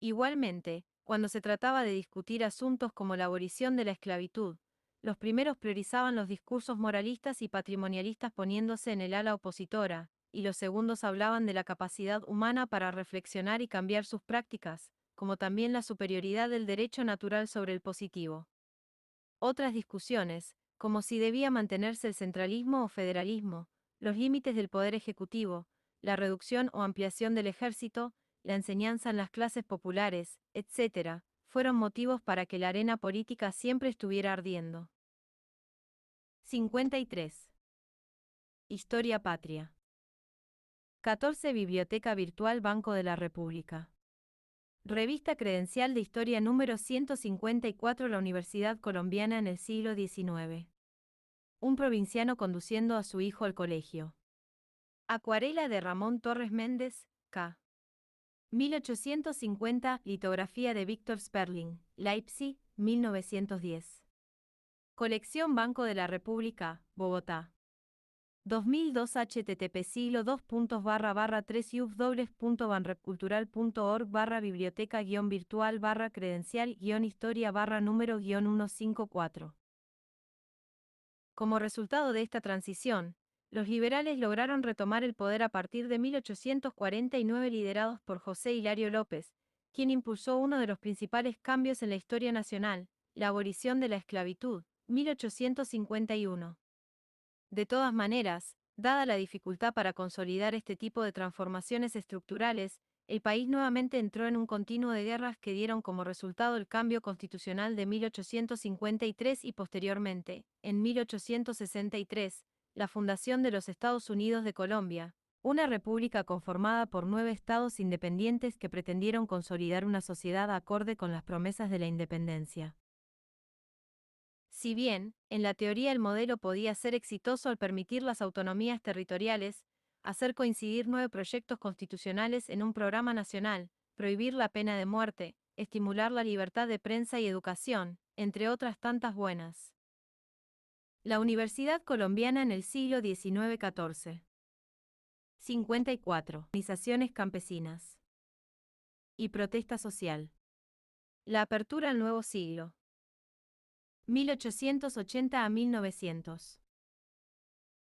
Igualmente, cuando se trataba de discutir asuntos como la abolición de la esclavitud, los primeros priorizaban los discursos moralistas y patrimonialistas poniéndose en el ala opositora, y los segundos hablaban de la capacidad humana para reflexionar y cambiar sus prácticas, como también la superioridad del derecho natural sobre el positivo. Otras discusiones, como si debía mantenerse el centralismo o federalismo, los límites del poder ejecutivo, la reducción o ampliación del ejército, la enseñanza en las clases populares, etc., fueron motivos para que la arena política siempre estuviera ardiendo. 53. Historia patria. 14 Biblioteca Virtual Banco de la República. Revista Credencial de Historia número 154 La Universidad Colombiana en el siglo XIX. Un provinciano conduciendo a su hijo al colegio. Acuarela de Ramón Torres Méndez, K. 1850, litografía de Víctor Sperling, Leipzig, 1910. Colección Banco de la República, Bogotá. 2002 http www.banrepcultural.org biblioteca-virtual credencial-historia número 154. Como resultado de esta transición, los liberales lograron retomar el poder a partir de 1849 liderados por José Hilario López, quien impulsó uno de los principales cambios en la historia nacional, la abolición de la esclavitud, 1851. De todas maneras, dada la dificultad para consolidar este tipo de transformaciones estructurales, el país nuevamente entró en un continuo de guerras que dieron como resultado el cambio constitucional de 1853 y posteriormente, en 1863, la fundación de los Estados Unidos de Colombia, una república conformada por 9 estados independientes que pretendieron consolidar una sociedad acorde con las promesas de la independencia. Si bien, en la teoría el modelo podía ser exitoso al permitir las autonomías territoriales, hacer coincidir 9 proyectos constitucionales en un programa nacional, prohibir la pena de muerte, estimular la libertad de prensa y educación, entre otras tantas buenas. La Universidad Colombiana en el siglo XIX-14. 54. Organizaciones campesinas. y protesta social. La apertura al nuevo siglo. 1880 a 1900.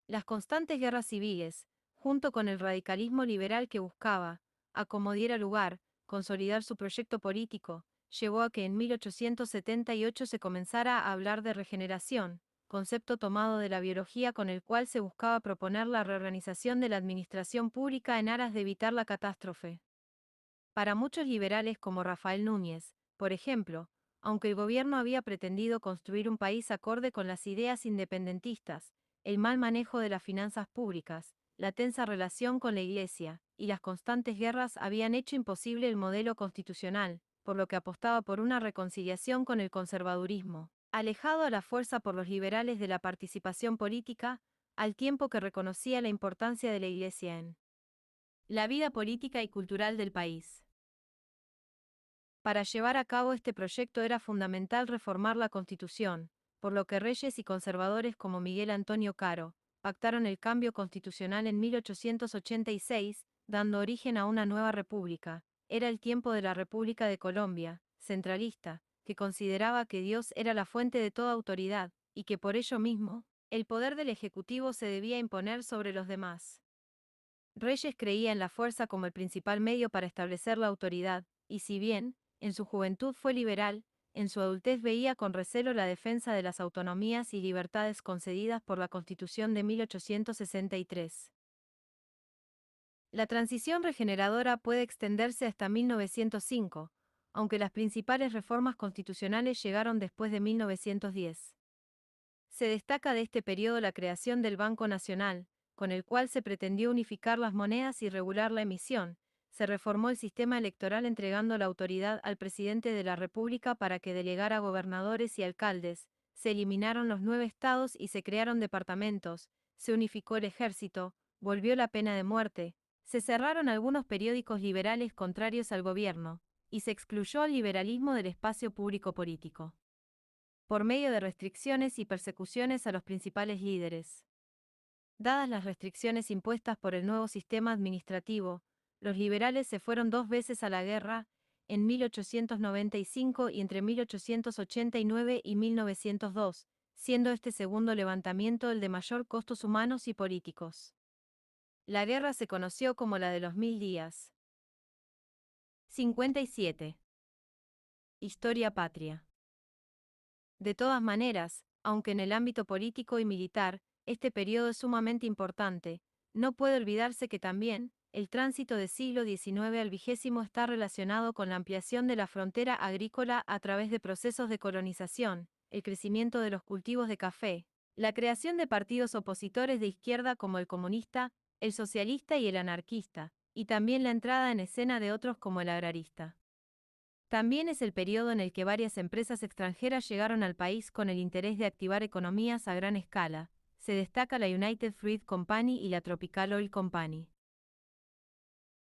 Las constantes guerras civiles, junto con el radicalismo liberal que buscaba, a como diera lugar, consolidar su proyecto político, llevó a que en 1878 se comenzara a hablar de regeneración, concepto tomado de la biología con el cual se buscaba proponer la reorganización de la administración pública en aras de evitar la catástrofe. Para muchos liberales como Rafael Núñez, por ejemplo, aunque el gobierno había pretendido construir un país acorde con las ideas independentistas, el mal manejo de las finanzas públicas, la tensa relación con la Iglesia, y las constantes guerras habían hecho imposible el modelo constitucional, por lo que apostaba por una reconciliación con el conservadurismo, alejado a la fuerza por los liberales de la participación política, al tiempo que reconocía la importancia de la Iglesia en la vida política y cultural del país. Para llevar a cabo este proyecto era fundamental reformar la Constitución, por lo que reyes y conservadores como Miguel Antonio Caro pactaron el cambio constitucional en 1886, dando origen a una nueva república. Era el tiempo de la República de Colombia, centralista, que consideraba que Dios era la fuente de toda autoridad, y que por ello mismo, el poder del Ejecutivo se debía imponer sobre los demás. Reyes creía en la fuerza como el principal medio para establecer la autoridad, y si bien, en su juventud fue liberal, en su adultez veía con recelo la defensa de las autonomías y libertades concedidas por la Constitución de 1863. La transición regeneradora puede extenderse hasta 1905, aunque las principales reformas constitucionales llegaron después de 1910. Se destaca de este periodo la creación del Banco Nacional, con el cual se pretendió unificar las monedas y regular la emisión. Se reformó el sistema electoral entregando la autoridad al presidente de la República para que delegara gobernadores y alcaldes, se eliminaron los 9 estados y se crearon departamentos, se unificó el ejército, volvió la pena de muerte, se cerraron algunos periódicos liberales contrarios al gobierno, y se excluyó al liberalismo del espacio público político, por medio de restricciones y persecuciones a los principales líderes. Dadas las restricciones impuestas por el nuevo sistema administrativo, los liberales se fueron 2 veces a la guerra, en 1895 y entre 1889 y 1902, siendo este segundo levantamiento el de mayor costos humanos y políticos. La guerra se conoció como la de los 1000 días. 57. Historia patria. De todas maneras, aunque en el ámbito político y militar, este periodo es sumamente importante, no puede olvidarse que también, el tránsito del siglo XIX al XX está relacionado con la ampliación de la frontera agrícola a través de procesos de colonización, el crecimiento de los cultivos de café, la creación de partidos opositores de izquierda como el comunista, el socialista y el anarquista, y también la entrada en escena de otros como el agrarista. También es el periodo en el que varias empresas extranjeras llegaron al país con el interés de activar economías a gran escala. Se destaca la United Fruit Company y la Tropical Oil Company.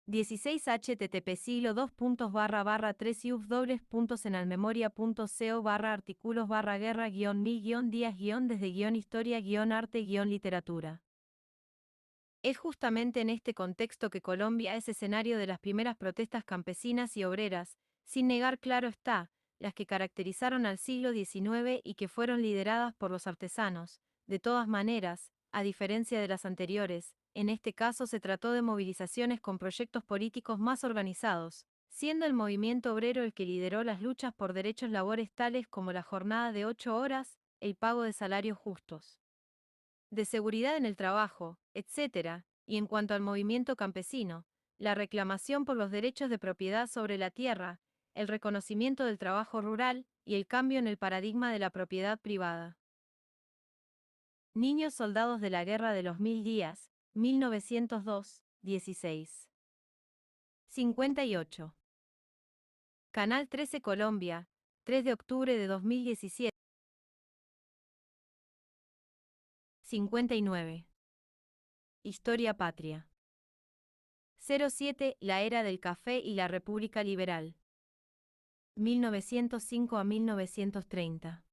16 http siglo 2.//3 /artículos/guerra-mil-días-historia-literatura. Es justamente en este contexto que Colombia es escenario de las primeras protestas campesinas y obreras, sin negar claro está, las que caracterizaron al siglo XIX y que fueron lideradas por los artesanos. De todas maneras, a diferencia de las anteriores, en este caso se trató de movilizaciones con proyectos políticos más organizados, siendo el movimiento obrero el que lideró las luchas por derechos laborales tales como la jornada de 8 horas, el pago de salarios justos, de seguridad en el trabajo, etc., y en cuanto al movimiento campesino, la reclamación por los derechos de propiedad sobre la tierra, el reconocimiento del trabajo rural y el cambio en el paradigma de la propiedad privada. Niños soldados de la Guerra de los 1000 días, 1902, 16. 58. Canal 13 Colombia, 3 de octubre de 2017. 59. Historia patria. 07. La era del café y la República Liberal. 1905 a 1930.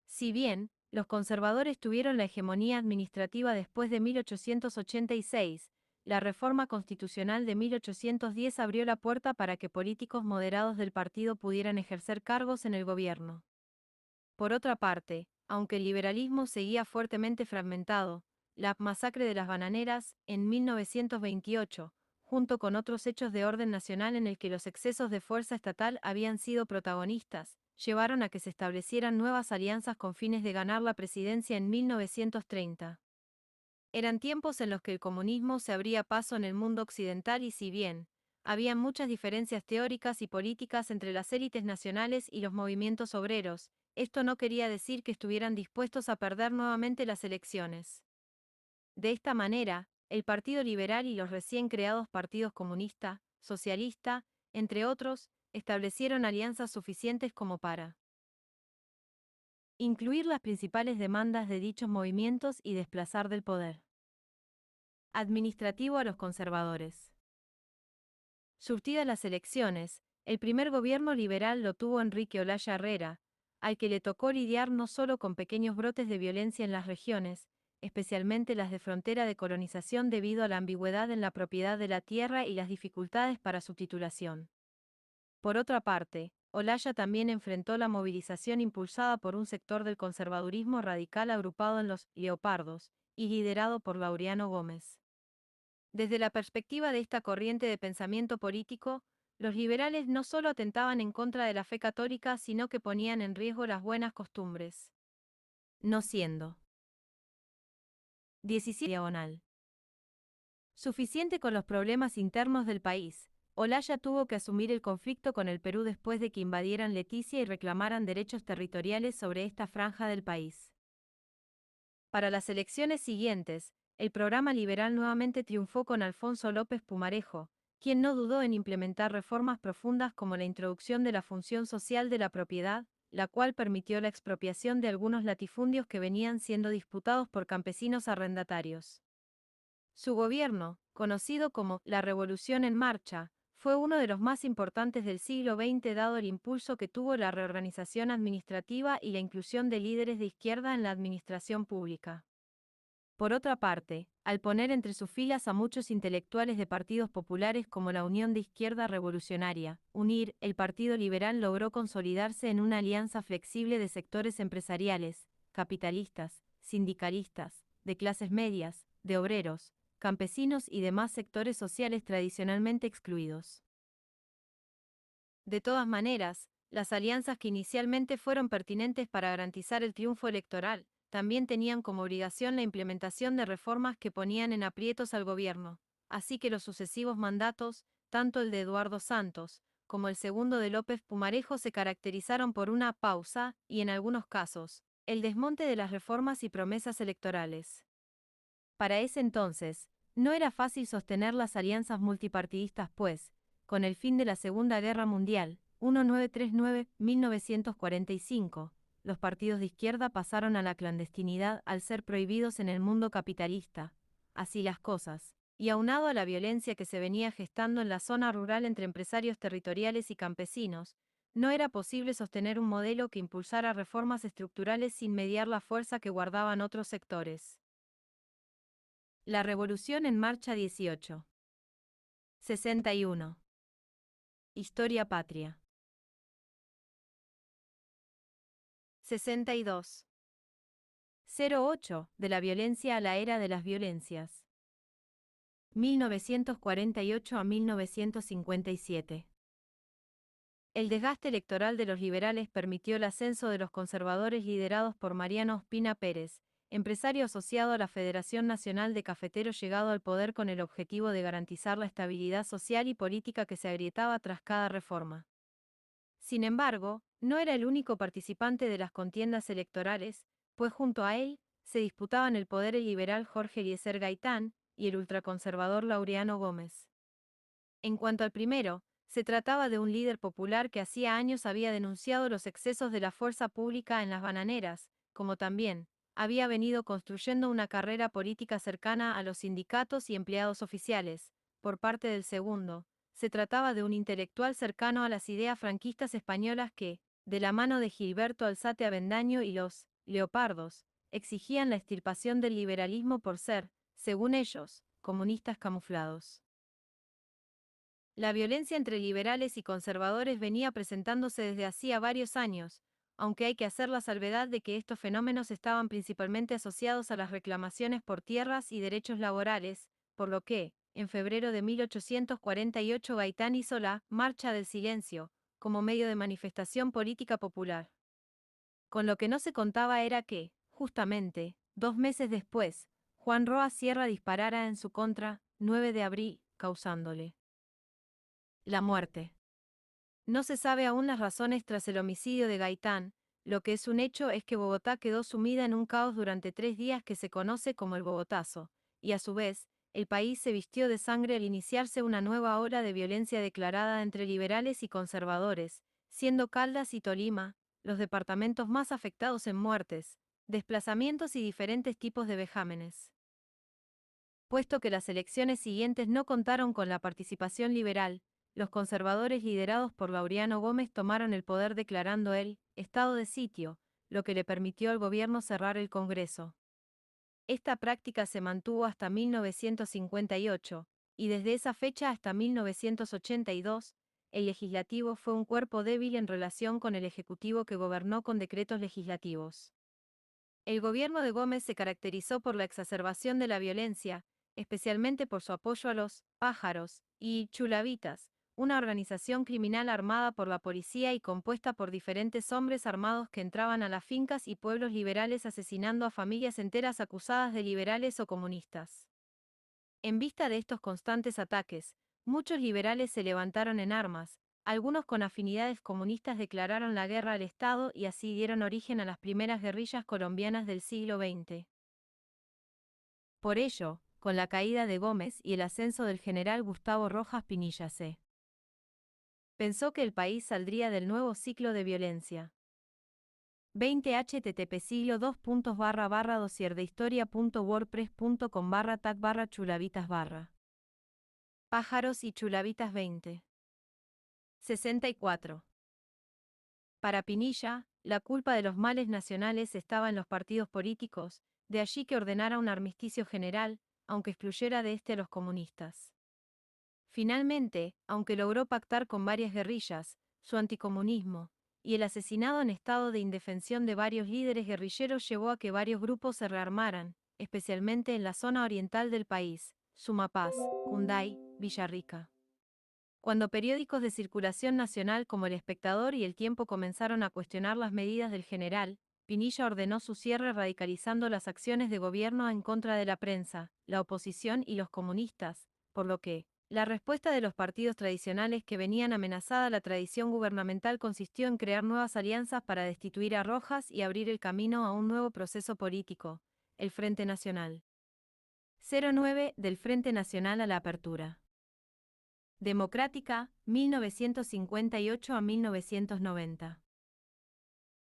Si bien, los conservadores tuvieron la hegemonía administrativa después de 1886, la reforma constitucional de 1810 abrió la puerta para que políticos moderados del partido pudieran ejercer cargos en el gobierno. Por otra parte, aunque el liberalismo seguía fuertemente fragmentado, la masacre de las bananeras, en 1928, junto con otros hechos de orden nacional en el que los excesos de fuerza estatal habían sido protagonistas, llevaron a que se establecieran nuevas alianzas con fines de ganar la presidencia en 1930. Eran tiempos en los que el comunismo se abría paso en el mundo occidental y si bien había muchas diferencias teóricas y políticas entre las élites nacionales y los movimientos obreros, esto no quería decir que estuvieran dispuestos a perder nuevamente las elecciones. De esta manera, el Partido Liberal y los recién creados partidos comunista, socialista, entre otros, establecieron alianzas suficientes como para incluir las principales demandas de dichos movimientos y desplazar del poder administrativo a los conservadores. Surtidas las elecciones, el primer gobierno liberal lo tuvo Enrique Olaya Herrera, al que le tocó lidiar no solo con pequeños brotes de violencia en las regiones, especialmente las de frontera de colonización debido a la ambigüedad en la propiedad de la tierra y las dificultades para su titulación. Por otra parte, Olaya también enfrentó la movilización impulsada por un sector del conservadurismo radical agrupado en los Leopardos, y liderado por Laureano Gómez. Desde la perspectiva de esta corriente de pensamiento político, los liberales no solo atentaban en contra de la fe católica, sino que ponían en riesgo las buenas costumbres. No siendo 17 diagonal suficiente con los problemas internos del país, Olaya tuvo que asumir el conflicto con el Perú después de que invadieran Leticia y reclamaran derechos territoriales sobre esta franja del país. Para las elecciones siguientes, el programa liberal nuevamente triunfó con Alfonso López Pumarejo, quien no dudó en implementar reformas profundas como la introducción de la función social de la propiedad, la cual permitió la expropiación de algunos latifundios que venían siendo disputados por campesinos arrendatarios. Su gobierno, conocido como la Revolución en Marcha, fue uno de los más importantes del siglo XX dado el impulso que tuvo la reorganización administrativa y la inclusión de líderes de izquierda en la administración pública. Por otra parte, al poner entre sus filas a muchos intelectuales de partidos populares como la Unión de Izquierda Revolucionaria, UNIR, el Partido Liberal logró consolidarse en una alianza flexible de sectores empresariales, capitalistas, sindicalistas, de clases medias, de obreros, campesinos y demás sectores sociales tradicionalmente excluidos. De todas maneras, las alianzas que inicialmente fueron pertinentes para garantizar el triunfo electoral, también tenían como obligación la implementación de reformas que ponían en aprietos al gobierno, así que los sucesivos mandatos, tanto el de Eduardo Santos, como el segundo de López Pumarejo se caracterizaron por una pausa, y en algunos casos, el desmonte de las reformas y promesas electorales. Para ese entonces, no era fácil sostener las alianzas multipartidistas pues, con el fin de la Segunda Guerra Mundial, 1939-1945, los partidos de izquierda pasaron a la clandestinidad al ser prohibidos en el mundo capitalista. Así las cosas, y aunado a la violencia que se venía gestando en la zona rural entre empresarios territoriales y campesinos, no era posible sostener un modelo que impulsara reformas estructurales sin mediar la fuerza que guardaban otros sectores. La Revolución en Marcha 18. 61. Historia patria. 62. 08. De la violencia a la era de las violencias. 1948 a 1957. El desgaste electoral de los liberales permitió el ascenso de los conservadores liderados por Mariano Ospina Pérez, empresario asociado a la Federación Nacional de Cafeteros llegado al poder con el objetivo de garantizar la estabilidad social y política que se agrietaba tras cada reforma. Sin embargo, no era el único participante de las contiendas electorales, pues junto a él, se disputaban el poder el liberal Jorge Eliezer Gaitán y el ultraconservador Laureano Gómez. En cuanto al primero, se trataba de un líder popular que hacía años había denunciado los excesos de la fuerza pública en las bananeras, como también había venido construyendo una carrera política cercana a los sindicatos y empleados oficiales. Por parte del segundo, se trataba de un intelectual cercano a las ideas franquistas españolas que, de la mano de Gilberto Alzate Avendaño y los Leopardos, exigían la extirpación del liberalismo por ser, según ellos, comunistas camuflados. La violencia entre liberales y conservadores venía presentándose desde hacía varios años, aunque hay que hacer la salvedad de que estos fenómenos estaban principalmente asociados a las reclamaciones por tierras y derechos laborales, por lo que, en febrero de 1848 Gaitán hizo la Marcha del Silencio, como medio de manifestación política popular. Con lo que no se contaba era que, justamente, 2 meses después, Juan Roa Sierra disparara en su contra, 9 de abril, causándole la muerte. No se sabe aún las razones tras el homicidio de Gaitán. Lo que es un hecho es que Bogotá quedó sumida en un caos durante 3 días que se conoce como el Bogotazo, y a su vez, el país se vistió de sangre al iniciarse una nueva ola de violencia declarada entre liberales y conservadores, siendo Caldas y Tolima los departamentos más afectados en muertes, desplazamientos y diferentes tipos de vejámenes. Puesto que las elecciones siguientes no contaron con la participación liberal, los conservadores liderados por Laureano Gómez tomaron el poder declarando el estado de sitio, lo que le permitió al gobierno cerrar el Congreso. Esta práctica se mantuvo hasta 1958, y desde esa fecha hasta 1982, el legislativo fue un cuerpo débil en relación con el ejecutivo que gobernó con decretos legislativos. El gobierno de Gómez se caracterizó por la exacerbación de la violencia, especialmente por su apoyo a los pájaros y chulavitas, una organización criminal armada por la policía y compuesta por diferentes hombres armados que entraban a las fincas y pueblos liberales asesinando a familias enteras acusadas de liberales o comunistas. En vista de estos constantes ataques, muchos liberales se levantaron en armas, algunos con afinidades comunistas declararon la guerra al Estado y así dieron origen a las primeras guerrillas colombianas del siglo XX. Por ello, con la caída de Gómez y el ascenso del general Gustavo Rojas Pinilla se pensó que el país saldría del nuevo ciclo de violencia. 20 http siglo 2.2/dosierdehistoria.wordpress.com/tag/chulavitas/ Pájaros y chulavitas 20. 64. Para Pinilla, la culpa de los males nacionales estaba en los partidos políticos, de allí que ordenara un armisticio general, aunque excluyera de este a los comunistas. Finalmente, aunque logró pactar con varias guerrillas, su anticomunismo, y el asesinado en estado de indefensión de varios líderes guerrilleros llevó a que varios grupos se rearmaran, especialmente en la zona oriental del país, Sumapaz, Cunday, Villarrica. Cuando periódicos de circulación nacional como El Espectador y El Tiempo comenzaron a cuestionar las medidas del general, Pinilla ordenó su cierre radicalizando las acciones de gobierno en contra de la prensa, la oposición y los comunistas, por lo que, la respuesta de los partidos tradicionales que venían amenazada la tradición gubernamental consistió en crear nuevas alianzas para destituir a Rojas y abrir el camino a un nuevo proceso político, el Frente Nacional. 09 del Frente Nacional a la apertura. Democrática, 1958 a 1990.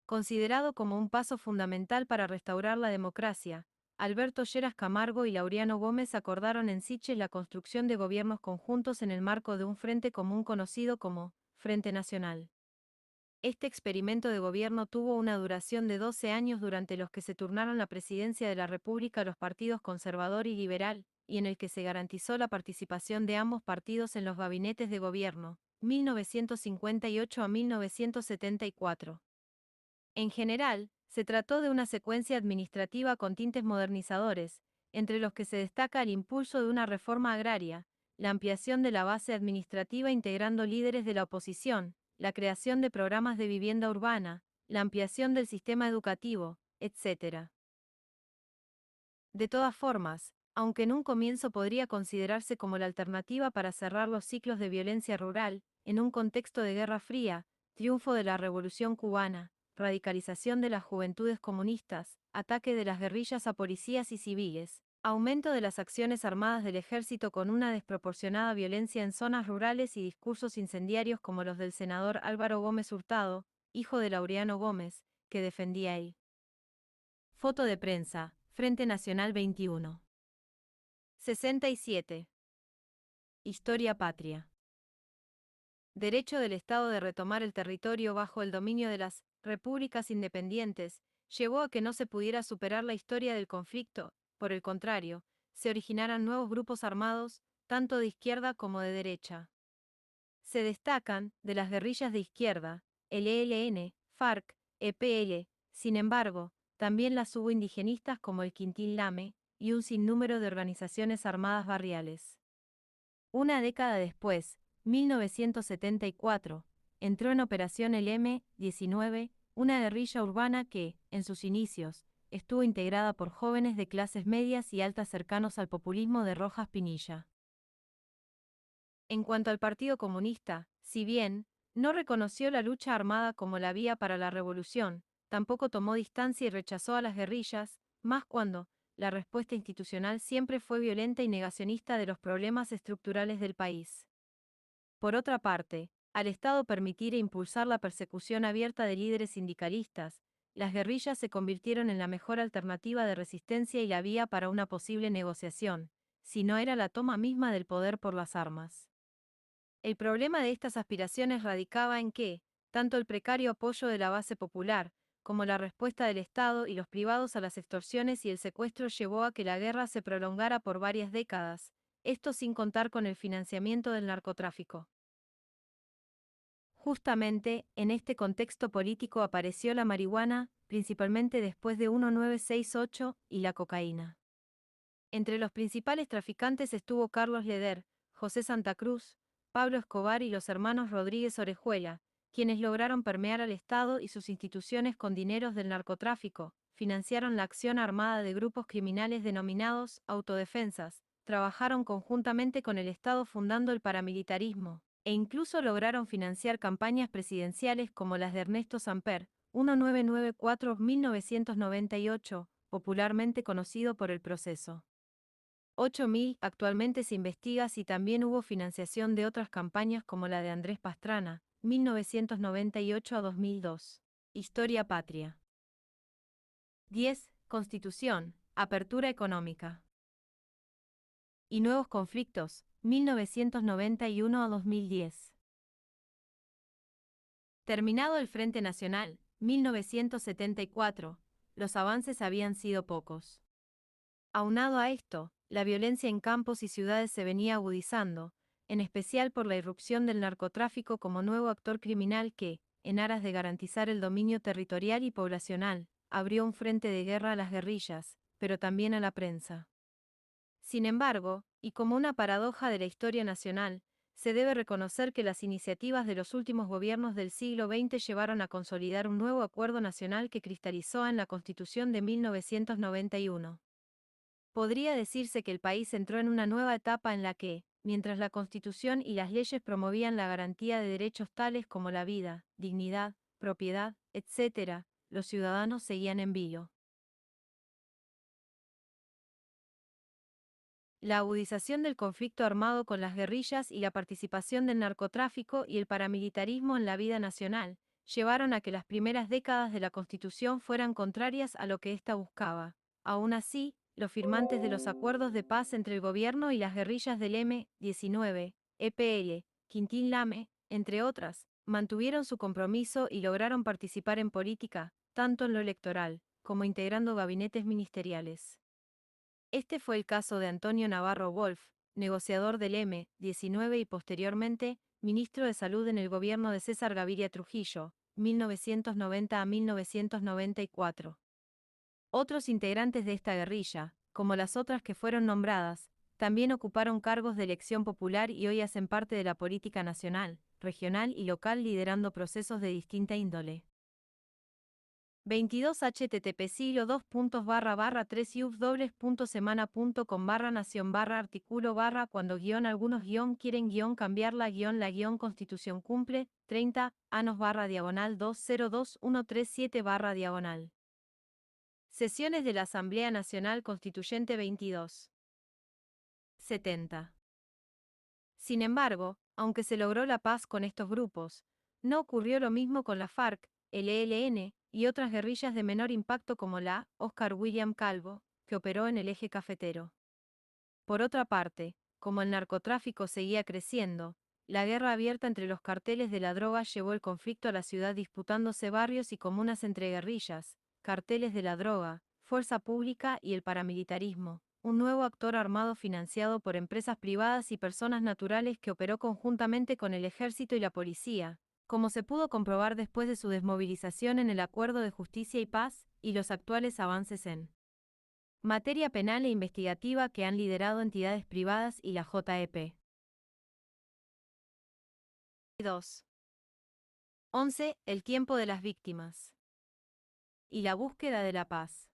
Considerado como un paso fundamental para restaurar la democracia, Alberto Lleras Camargo y Laureano Gómez acordaron en Siches la construcción de gobiernos conjuntos en el marco de un frente común conocido como Frente Nacional. Este experimento de gobierno tuvo una duración de 12 años durante los que se turnaron la presidencia de la República a los partidos conservador y liberal, y en el que se garantizó la participación de ambos partidos en los gabinetes de gobierno, 1958 a 1974. En general, se trató de una secuencia administrativa con tintes modernizadores, entre los que se destaca el impulso de una reforma agraria, la ampliación de la base administrativa integrando líderes de la oposición, la creación de programas de vivienda urbana, la ampliación del sistema educativo, etc. De todas formas, aunque en un comienzo podría considerarse como la alternativa para cerrar los ciclos de violencia rural, en un contexto de Guerra Fría, triunfo de la Revolución cubana, radicalización de las juventudes comunistas, ataque de las guerrillas a policías y civiles, aumento de las acciones armadas del ejército con una desproporcionada violencia en zonas rurales y discursos incendiarios como los del senador Álvaro Gómez Hurtado, hijo de Laureano Gómez, que defendía el foto de prensa, Frente Nacional 21. 67. Historia patria. Derecho del Estado de retomar el territorio bajo el dominio de las repúblicas independientes, llevó a que no se pudiera superar la historia del conflicto, por el contrario, se originaran nuevos grupos armados, tanto de izquierda como de derecha. Se destacan, de las guerrillas de izquierda, el ELN, FARC, EPL, sin embargo, también las hubo indigenistas como el Quintín Lame, y un sinnúmero de organizaciones armadas barriales. Una década después, 1974, entró en operación el M-19, una guerrilla urbana que, en sus inicios, estuvo integrada por jóvenes de clases medias y altas cercanos al populismo de Rojas Pinilla. En cuanto al Partido Comunista, si bien no reconoció la lucha armada como la vía para la revolución, tampoco tomó distancia y rechazó a las guerrillas, más cuando la respuesta institucional siempre fue violenta y negacionista de los problemas estructurales del país. Por otra parte, al Estado permitir e impulsar la persecución abierta de líderes sindicalistas, las guerrillas se convirtieron en la mejor alternativa de resistencia y la vía para una posible negociación, si no era la toma misma del poder por las armas. El problema de estas aspiraciones radicaba en que, tanto el precario apoyo de la base popular, como la respuesta del Estado y los privados a las extorsiones y el secuestro llevó a que la guerra se prolongara por varias décadas, esto sin contar con el financiamiento del narcotráfico. Justamente, en este contexto político apareció la marihuana, principalmente después de 1968, y la cocaína. Entre los principales traficantes estuvo Carlos Leder, José Santa Cruz, Pablo Escobar y los hermanos Rodríguez Orejuela, quienes lograron permear al Estado y sus instituciones con dineros del narcotráfico, financiaron la acción armada de grupos criminales denominados autodefensas, trabajaron conjuntamente con el Estado fundando el paramilitarismo, e incluso lograron financiar campañas presidenciales como las de Ernesto Samper, 1994-1998, popularmente conocido por el Proceso 8000, actualmente se investiga si también hubo financiación de otras campañas como la de Andrés Pastrana, 1998 a 2002. Historia patria. 10. Constitución, apertura económica. Y nuevos conflictos, 1991 a 2010. Terminado el Frente Nacional, 1974, los avances habían sido pocos. Aunado a esto, la violencia en campos y ciudades se venía agudizando, en especial por la irrupción del narcotráfico como nuevo actor criminal que, en aras de garantizar el dominio territorial y poblacional, abrió un frente de guerra a las guerrillas, pero también a la prensa. Sin embargo, y como una paradoja de la historia nacional, se debe reconocer que las iniciativas de los últimos gobiernos del siglo XX llevaron a consolidar un nuevo acuerdo nacional que cristalizó en la Constitución de 1991. Podría decirse que el país entró en una nueva etapa en la que, mientras la Constitución y las leyes promovían la garantía de derechos tales como la vida, dignidad, propiedad, etc., los ciudadanos seguían en vilo. La agudización del conflicto armado con las guerrillas y la participación del narcotráfico y el paramilitarismo en la vida nacional, llevaron a que las primeras décadas de la Constitución fueran contrarias a lo que ésta buscaba. Aún así, los firmantes de los acuerdos de paz entre el gobierno y las guerrillas del M-19, EPL, Quintín Lame, entre otras, mantuvieron su compromiso y lograron participar en política, tanto en lo electoral, como integrando gabinetes ministeriales. Este fue el caso de Antonio Navarro Wolf, negociador del M-19 y posteriormente, ministro de Salud en el gobierno de César Gaviria Trujillo, 1990 a 1994. Otros integrantes de esta guerrilla, como las otras que fueron nombradas, también ocuparon cargos de elección popular y hoy hacen parte de la política nacional, regional y local liderando procesos de distinta índole. 22 http siglo 2.2/3yub.semana.com/nación/artículo/ cuando algunos quieren cambiar la constitución cumple 30 anos/diagonal 202137/diagonal. Sesiones de la Asamblea Nacional Constituyente 22. 70. Sin embargo, aunque se logró la paz con estos grupos, no ocurrió lo mismo con la FARC, el ELN, y otras guerrillas de menor impacto como la Oscar William Calvo, que operó en el eje cafetero. Por otra parte, como el narcotráfico seguía creciendo, la guerra abierta entre los carteles de la droga llevó el conflicto a la ciudad disputándose barrios y comunas entre guerrillas, carteles de la droga, fuerza pública y el paramilitarismo, un nuevo actor armado financiado por empresas privadas y personas naturales que operó conjuntamente con el ejército y la policía, como se pudo comprobar después de su desmovilización en el Acuerdo de Justicia y Paz, y los actuales avances en materia penal e investigativa que han liderado entidades privadas y la JEP. 2. 11. El tiempo de las víctimas y la búsqueda de la paz.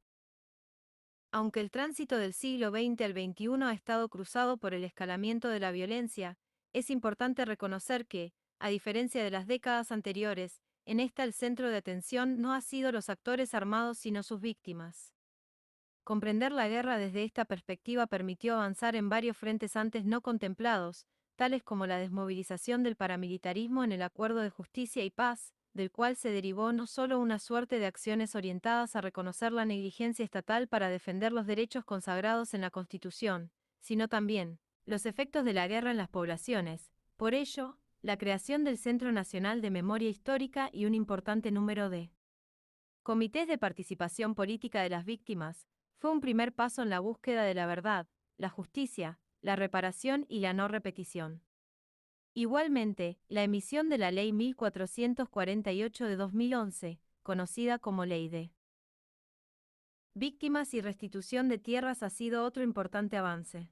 Aunque el tránsito del siglo XX al XXI ha estado cruzado por el escalamiento de la violencia, es importante reconocer que, a diferencia de las décadas anteriores, en esta el centro de atención no ha sido los actores armados sino sus víctimas. Comprender la guerra desde esta perspectiva permitió avanzar en varios frentes antes no contemplados, tales como la desmovilización del paramilitarismo en el Acuerdo de Justicia y Paz, del cual se derivó no solo una suerte de acciones orientadas a reconocer la negligencia estatal para defender los derechos consagrados en la Constitución, sino también los efectos de la guerra en las poblaciones. Por ello, la creación del Centro Nacional de Memoria Histórica y un importante número de comités de participación política de las víctimas, fue un primer paso en la búsqueda de la verdad, la justicia, la reparación y la no repetición. Igualmente, la emisión de la Ley 1448 de 2011, conocida como Ley de Víctimas y Restitución de Tierras, ha sido otro importante avance.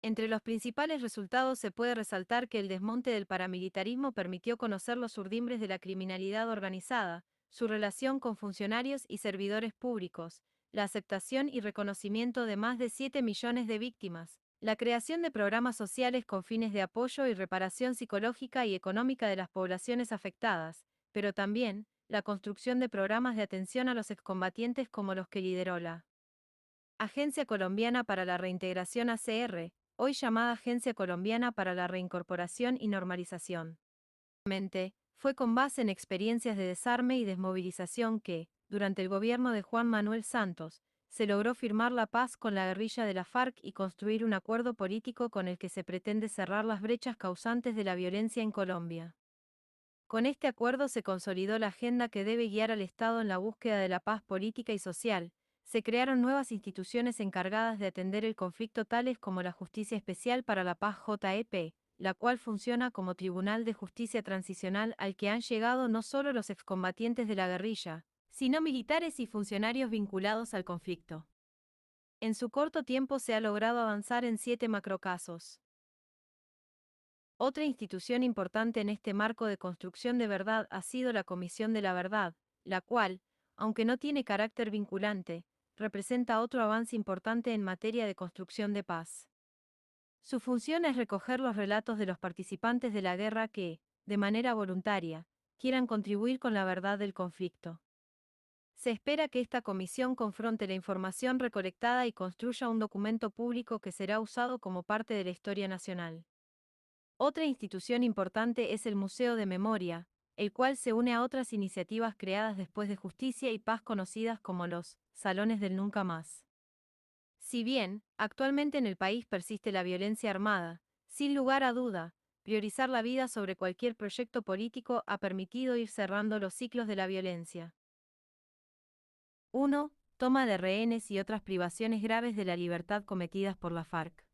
Entre los principales resultados se puede resaltar que el desmonte del paramilitarismo permitió conocer los urdimbres de la criminalidad organizada, su relación con funcionarios y servidores públicos, la aceptación y reconocimiento de más de 7 millones de víctimas, la creación de programas sociales con fines de apoyo y reparación psicológica y económica de las poblaciones afectadas, pero también la construcción de programas de atención a los excombatientes como los que lideró la Agencia Colombiana para la Reintegración ACR, hoy llamada Agencia Colombiana para la Reincorporación y Normalización. Fue con base en experiencias de desarme y desmovilización que, durante el gobierno de Juan Manuel Santos, se logró firmar la paz con la guerrilla de la FARC y construir un acuerdo político con el que se pretende cerrar las brechas causantes de la violencia en Colombia. Con este acuerdo se consolidó la agenda que debe guiar al Estado en la búsqueda de la paz política y social. Se crearon nuevas instituciones encargadas de atender el conflicto, tales como la Justicia Especial para la Paz JEP, la cual funciona como Tribunal de Justicia Transicional al que han llegado no solo los excombatientes de la guerrilla, sino militares y funcionarios vinculados al conflicto. En su corto tiempo se ha logrado avanzar en 7 macrocasos. Otra institución importante en este marco de construcción de verdad ha sido la Comisión de la Verdad, la cual, aunque no tiene carácter vinculante, representa otro avance importante en materia de construcción de paz. Su función es recoger los relatos de los participantes de la guerra que, de manera voluntaria, quieran contribuir con la verdad del conflicto. Se espera que esta comisión confronte la información recolectada y construya un documento público que será usado como parte de la historia nacional. Otra institución importante es el Museo de Memoria, el cual se une a otras iniciativas creadas después de Justicia y Paz conocidas como los Salones del Nunca Más. Si bien, actualmente en el país persiste la violencia armada, sin lugar a duda, priorizar la vida sobre cualquier proyecto político ha permitido ir cerrando los ciclos de la violencia. 1. Toma de rehenes y otras privaciones graves de la libertad cometidas por la FARC.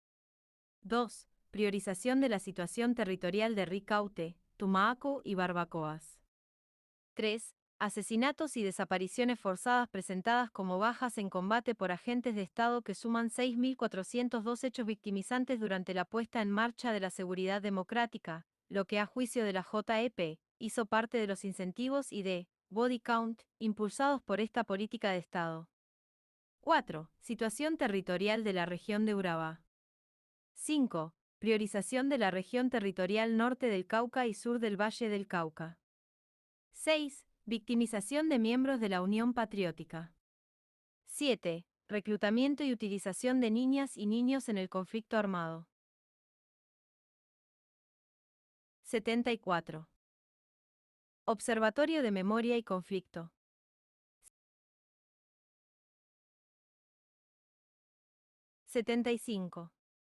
2. Priorización de la situación territorial de Ricaute, Tumaco y Barbacoas. 3. Asesinatos y desapariciones forzadas presentadas como bajas en combate por agentes de Estado que suman 6.402 hechos victimizantes durante la puesta en marcha de la seguridad democrática, lo que a juicio de la JEP, hizo parte de los incentivos y de body count impulsados por esta política de Estado. 4. Situación territorial de la región de Urabá. 5. Priorización de la región territorial norte del Cauca y sur del Valle del Cauca. 6. Victimización de miembros de la Unión Patriótica. 7. Reclutamiento y utilización de niñas y niños en el conflicto armado. 74. Observatorio de Memoria y Conflicto. 75.